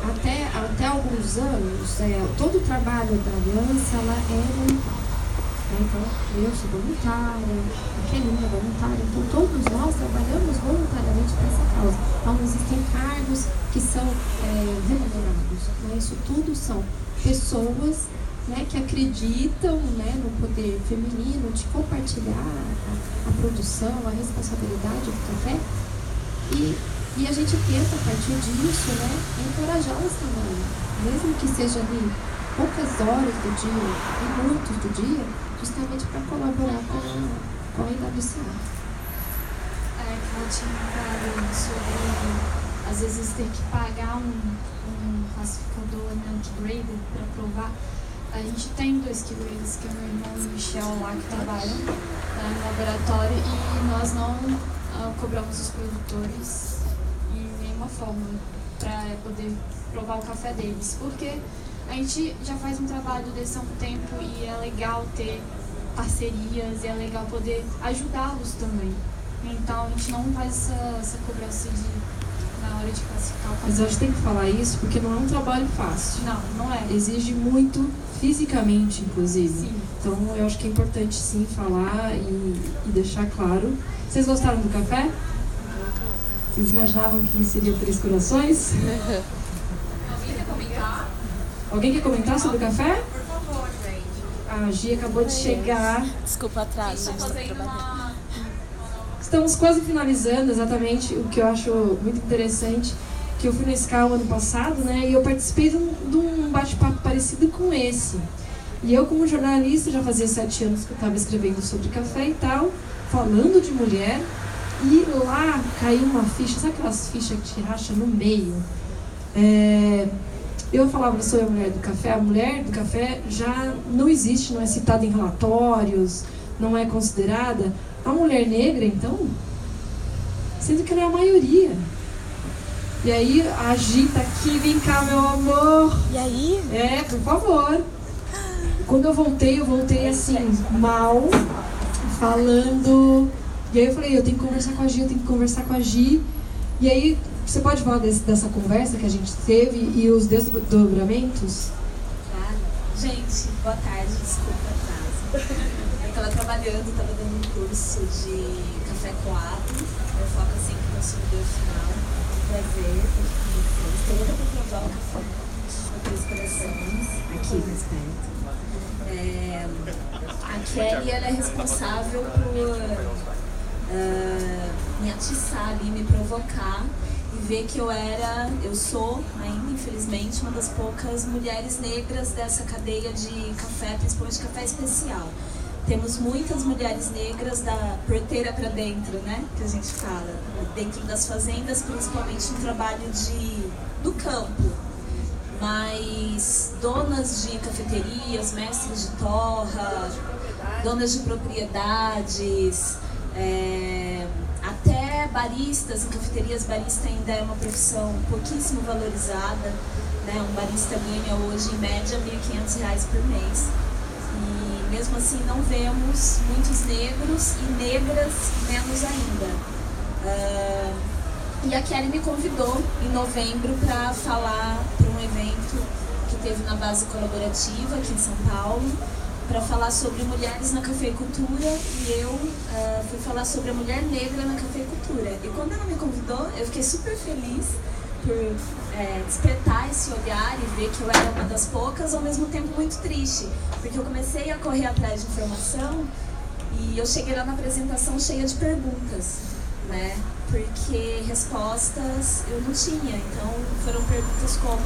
até alguns anos, todo o trabalho da aliança, ela é voluntário. Então, eu sou voluntária, a Kelinha é voluntária, então todos nós trabalhamos voluntariamente para essa causa. Então, não existem cargos que são remunerados, né? Isso tudo são pessoas, né, que acreditam, né, no poder feminino de compartilhar a produção, a responsabilidade do café e a gente tenta, a partir disso, né, encorajá-las também, mesmo que seja ali poucas horas do dia, minutos do dia, justamente para colaborar com a IWCA.
Ela tinha falado sobre, às vezes, ter que pagar um classificador non-graded para provar. A gente tem 2 keygraders, que é o meu irmão e o Michel lá, que trabalham no laboratório, e nós não cobramos os produtores em nenhuma forma para poder provar o café deles, porque a gente já faz um trabalho desse há um tempo e é legal ter parcerias, e é legal poder ajudá-los também. Então, Então a gente não faz essa cobrança na hora de classificar o café.
Mas eu acho que tem que falar isso porque não é um trabalho fácil.
Não é.
Exige muito fisicamente, inclusive.
Sim.
Então eu acho que é importante sim falar e deixar claro. Vocês gostaram do café? Vocês imaginavam que seria 3 corações?
Alguém quer comentar?
Alguém quer comentar sobre o café?
Por favor, gente.
A Gia acabou de chegar.
Desculpa o atraso,
Tá
gente, tá
fazendo
trabalhando.
Estamos quase finalizando exatamente o que eu acho muito interessante, que eu fui no SCAL ano passado, né? E eu participei de um bate-papo parecido com esse. E eu, como jornalista, já fazia 7 anos que eu estava escrevendo sobre café e tal, falando de mulher. E lá caiu uma ficha, sabe aquelas fichas que te racha no meio? Eu falava sobre a mulher do café. A mulher do café já não existe, não é citada em relatórios, não é considerada. A mulher negra, então, sendo que ela é a maioria. E aí, a Gi tá aqui, vem cá, meu amor.
E aí?
Por favor. Quando eu voltei assim, mal, falando. E aí eu falei, eu tenho que conversar com a Gi, E aí, você pode falar dessa conversa que a gente teve e os desdobramentos?
Claro. Gente, boa tarde, desculpa o atraso. Eu estava trabalhando, estava dando um curso de café coado. Eu foco assim no consumidor final. É um prazer estar aqui com vocês. Estou louca para provar o café com 3 corações, aqui mais perto. A Kelly, ela é responsável por me atiçar ali, me provocar e ver que eu sou ainda, infelizmente, uma das poucas mulheres negras dessa cadeia de café, principalmente café especial. Temos muitas mulheres negras da porteira para dentro, né, que a gente fala, dentro das fazendas, principalmente no trabalho do campo. Mas donas de cafeterias, mestres de torra, donas de propriedades, até baristas, em cafeterias, barista ainda é uma profissão pouquíssimo valorizada, né? Um barista ganha hoje em média R$1.500 por mês e mesmo assim não vemos muitos negros e negras menos ainda. E a Kelly me convidou em novembro para falar para um evento que teve na base colaborativa aqui em São Paulo, para falar sobre mulheres na cafeicultura, e eu fui falar sobre a mulher negra na cafeicultura. E quando ela me convidou, eu fiquei super feliz por despertar esse olhar e ver que eu era uma das poucas, ao mesmo tempo muito triste, porque eu comecei a correr atrás de informação e eu cheguei lá na apresentação cheia de perguntas, né? Porque respostas eu não tinha. Então foram perguntas como: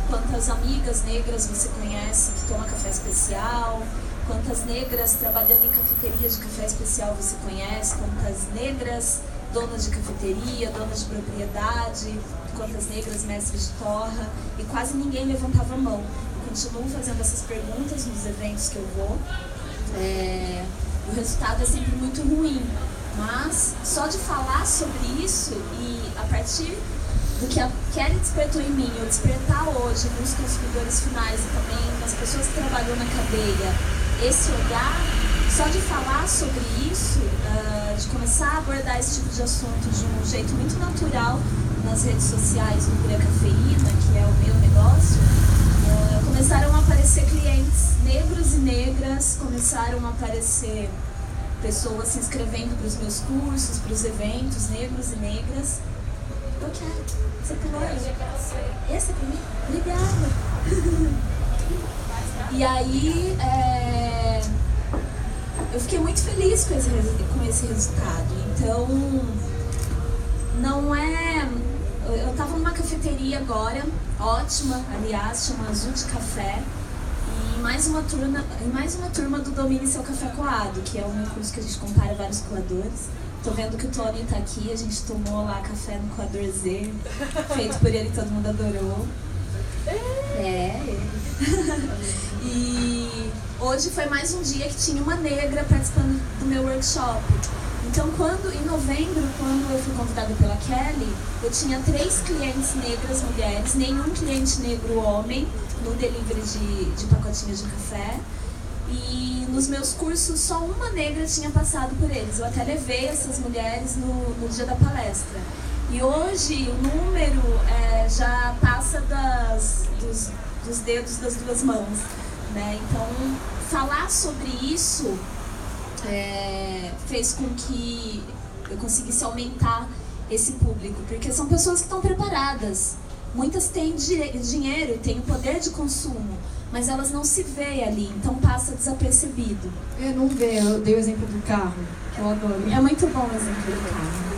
quantas amigas negras você conhece que tomam café especial? Quantas negras trabalhando em cafeteria de café especial você conhece? Quantas negras donas de cafeteria, donas de propriedade? Quantas negras mestres de torra? E quase ninguém levantava a mão. Eu continuo fazendo essas perguntas nos eventos que eu vou. O resultado é sempre muito ruim. Mas só de falar sobre isso e a partir do que a Kelly despertou em mim, eu despertar hoje nos consumidores finais e também nas pessoas que trabalham na cadeia, esse olhar, só de falar sobre isso, de começar a abordar esse tipo de assunto de um jeito muito natural nas redes sociais do Pura Cafeína, que é o meu negócio, começaram a aparecer clientes negros e negras, começaram a aparecer pessoas se inscrevendo para os meus cursos, para os eventos, negros e negras. Eu quero. Você pulou aí? Esse é pra mim? Obrigada. E aí, eu fiquei muito feliz com esse resultado. Então, não é... Eu tava numa cafeteria agora, ótima, aliás, chama Azul de Café. E mais uma turma do Domine Seu Café Coado, que é o meu curso que a gente compara vários coadores. Tô vendo que o Tony tá aqui, a gente tomou lá café no coador Z, feito por ele, todo mundo adorou. Ele. E hoje foi mais um dia que tinha uma negra participando do meu workshop. Então, em novembro, quando eu fui convidada pela Kelly, eu tinha 3 clientes negras mulheres, nenhum cliente negro homem no delivery de pacotinhos de café. E nos meus cursos só uma negra tinha passado por eles. Eu até levei essas mulheres no dia da palestra. E hoje o número já passa dos dedos das duas mãos, né? Então, falar sobre isso fez com que eu conseguisse aumentar esse público, porque são pessoas que estão preparadas. Muitas têm dinheiro, têm o poder de consumo, mas elas não se veem ali, então passa desapercebido.
Não vê, eu dei o exemplo do carro, que eu adoro.
É muito bom o exemplo do carro.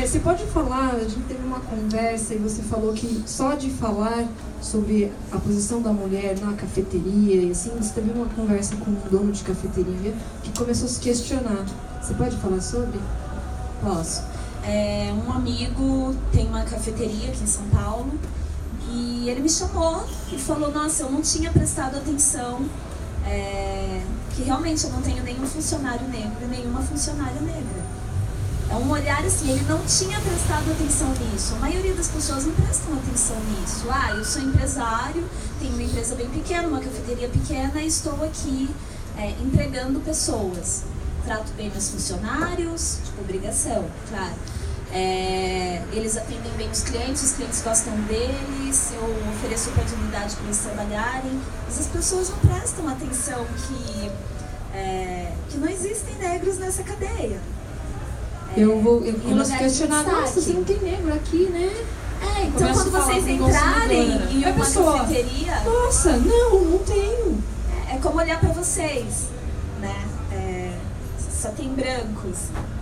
Você pode falar, a gente teve uma conversa e você falou que só de falar sobre a posição da mulher na cafeteria, e assim, você teve uma conversa com um dono de cafeteria que começou a se questionar. Você pode falar sobre?
Posso. Um amigo tem uma cafeteria aqui em São Paulo e ele me chamou e falou: nossa, eu não tinha prestado atenção, que realmente eu não tenho nenhum funcionário negro e nenhuma funcionária negra. É um olhar assim, ele não tinha prestado atenção nisso. A maioria das pessoas não prestam atenção nisso. Eu sou empresário, tenho uma empresa bem pequena, uma cafeteria pequena e estou aqui empregando pessoas. Trato bem meus funcionários, obrigação, claro. Eles atendem bem os clientes gostam deles, eu ofereço oportunidade para eles trabalharem, mas as pessoas não prestam atenção que não existem negros nessa cadeia.
Eu começo a questionar, nossa, você não tem negro aqui, né?
Então quando vocês entrarem em uma cafeteria...
Nossa, não tenho.
É como olhar para vocês, né? Só tem brancos,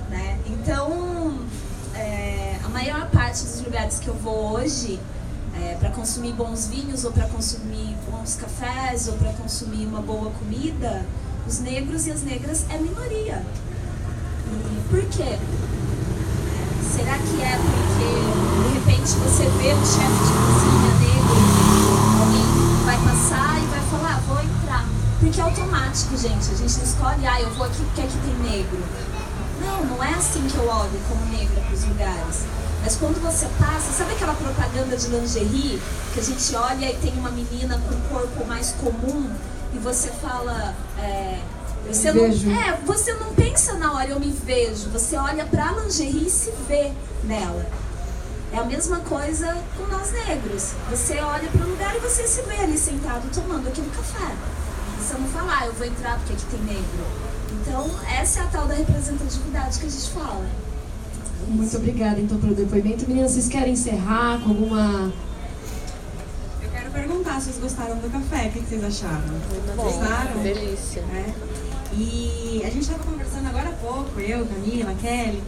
né? Então, a maior parte dos lugares que eu vou hoje, para consumir bons vinhos, ou para consumir bons cafés, ou para consumir uma boa comida, os negros e as negras é minoria. E por quê? Será que é porque, de repente, você vê um chefe de cozinha negro, alguém vai passar e vai falar, vou entrar. Porque é automático, gente. A gente não escolhe, eu vou aqui porque aqui tem negro. Não é assim que eu olho como negra para os lugares. Mas quando você passa, sabe aquela propaganda de lingerie? Que a gente olha e tem uma menina com um corpo mais comum e você fala... Você não pensa na hora eu me vejo, você olha pra lingerie e se vê nela. É a mesma coisa com nós negros. Você olha pro lugar e você se vê ali sentado tomando aquele café. Você não fala, eu vou entrar porque aqui tem negro. Então, essa é a tal da representatividade que a gente fala.
Muito obrigada, então, pelo depoimento. Meninas, vocês querem encerrar com alguma...
Eu quero perguntar se vocês gostaram do café, o que vocês acharam? Gostaram?
Delícia.
E a gente estava conversando agora há pouco, eu, Camila, Kelly,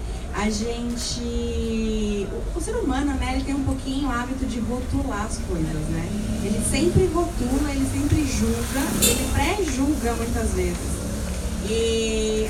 o ser humano, né, ele tem um pouquinho o hábito de rotular as coisas, né? Ele sempre rotula, ele sempre julga, ele pré-julga muitas vezes. E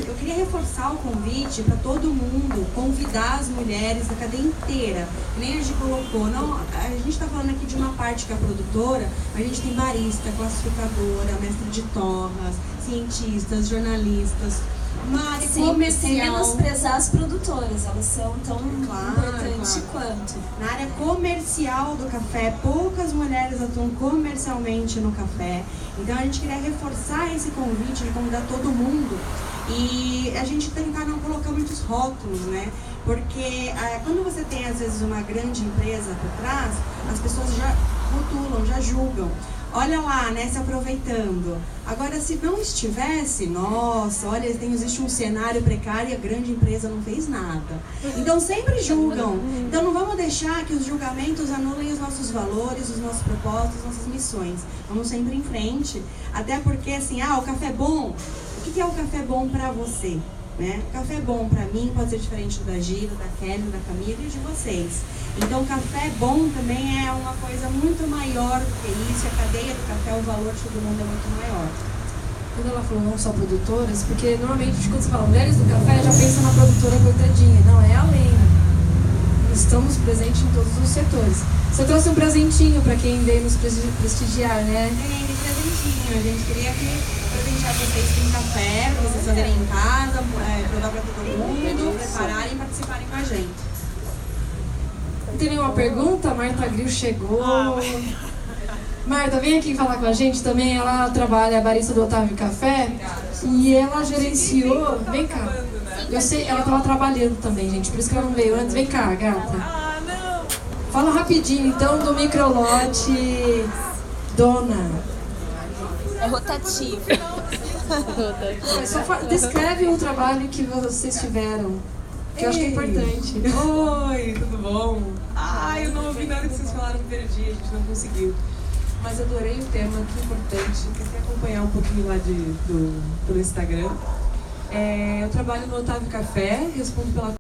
eu queria reforçar o convite para todo mundo, convidar as mulheres da cadeia inteira. Nem a gente colocou, não, a gente está falando aqui de uma parte que é a produtora, mas a gente tem barista, classificadora, mestre de torras, cientistas, jornalistas, uma área comercial.
Sem menosprezar as produtoras, elas são tão importantes quanto.
Na área comercial do café, poucas mulheres atuam comercialmente no café. Então a gente queria reforçar esse convite de convidar todo mundo e a gente tentar não colocar muitos rótulos, né? Porque quando você tem às vezes uma grande empresa por trás, as pessoas já rotulam, já julgam. Olha lá, né, se aproveitando. Agora, se não estivesse, nossa, olha, existe um cenário precário e a grande empresa não fez nada. Então, sempre julgam. Então, não vamos deixar que os julgamentos anulem os nossos valores, os nossos propósitos, as nossas missões. Vamos sempre em frente. Até porque, assim, o café é bom. O que é o café bom pra você? Né? O café bom pra mim pode ser diferente da Gila, da Kelly, da Camila e de vocês. Então, o café bom também é uma coisa muito maior do que isso. A cadeia do café, o valor de todo mundo é muito maior.
Quando ela falou não só produtoras, porque normalmente quando você fala mulheres do café, já pensa na produtora coitadinha. Não, é além. Estamos presentes em todos os setores. Você trouxe um presentinho para quem veio nos prestigiar, né?
Tem presentinho. A gente queria presentear vocês com café, para vocês fazerem em casa, provar para todo mundo, prepararem e participarem com a gente.
Não tem nenhuma pergunta? A Marta Grill chegou. Marta, vem aqui falar com a gente também. Ela trabalha, a barista do Otávio Café, e ela gerenciou. Vem cá. Eu sei, ela estava trabalhando também, gente, por isso que ela não veio antes. Vem cá, gata.
Ah, não!
Fala rapidinho, então, do microlote Dona.
É rotativo.
Descreve o trabalho que vocês tiveram, que eu acho que é importante.
Oi, tudo bom? Ai, eu não ouvi nada que vocês falaram, perdi, a gente não conseguiu. Mas adorei o tema, que importante. Quer acompanhar um pouquinho lá pelo Instagram. Eu trabalho no Otávio Café, respondo pela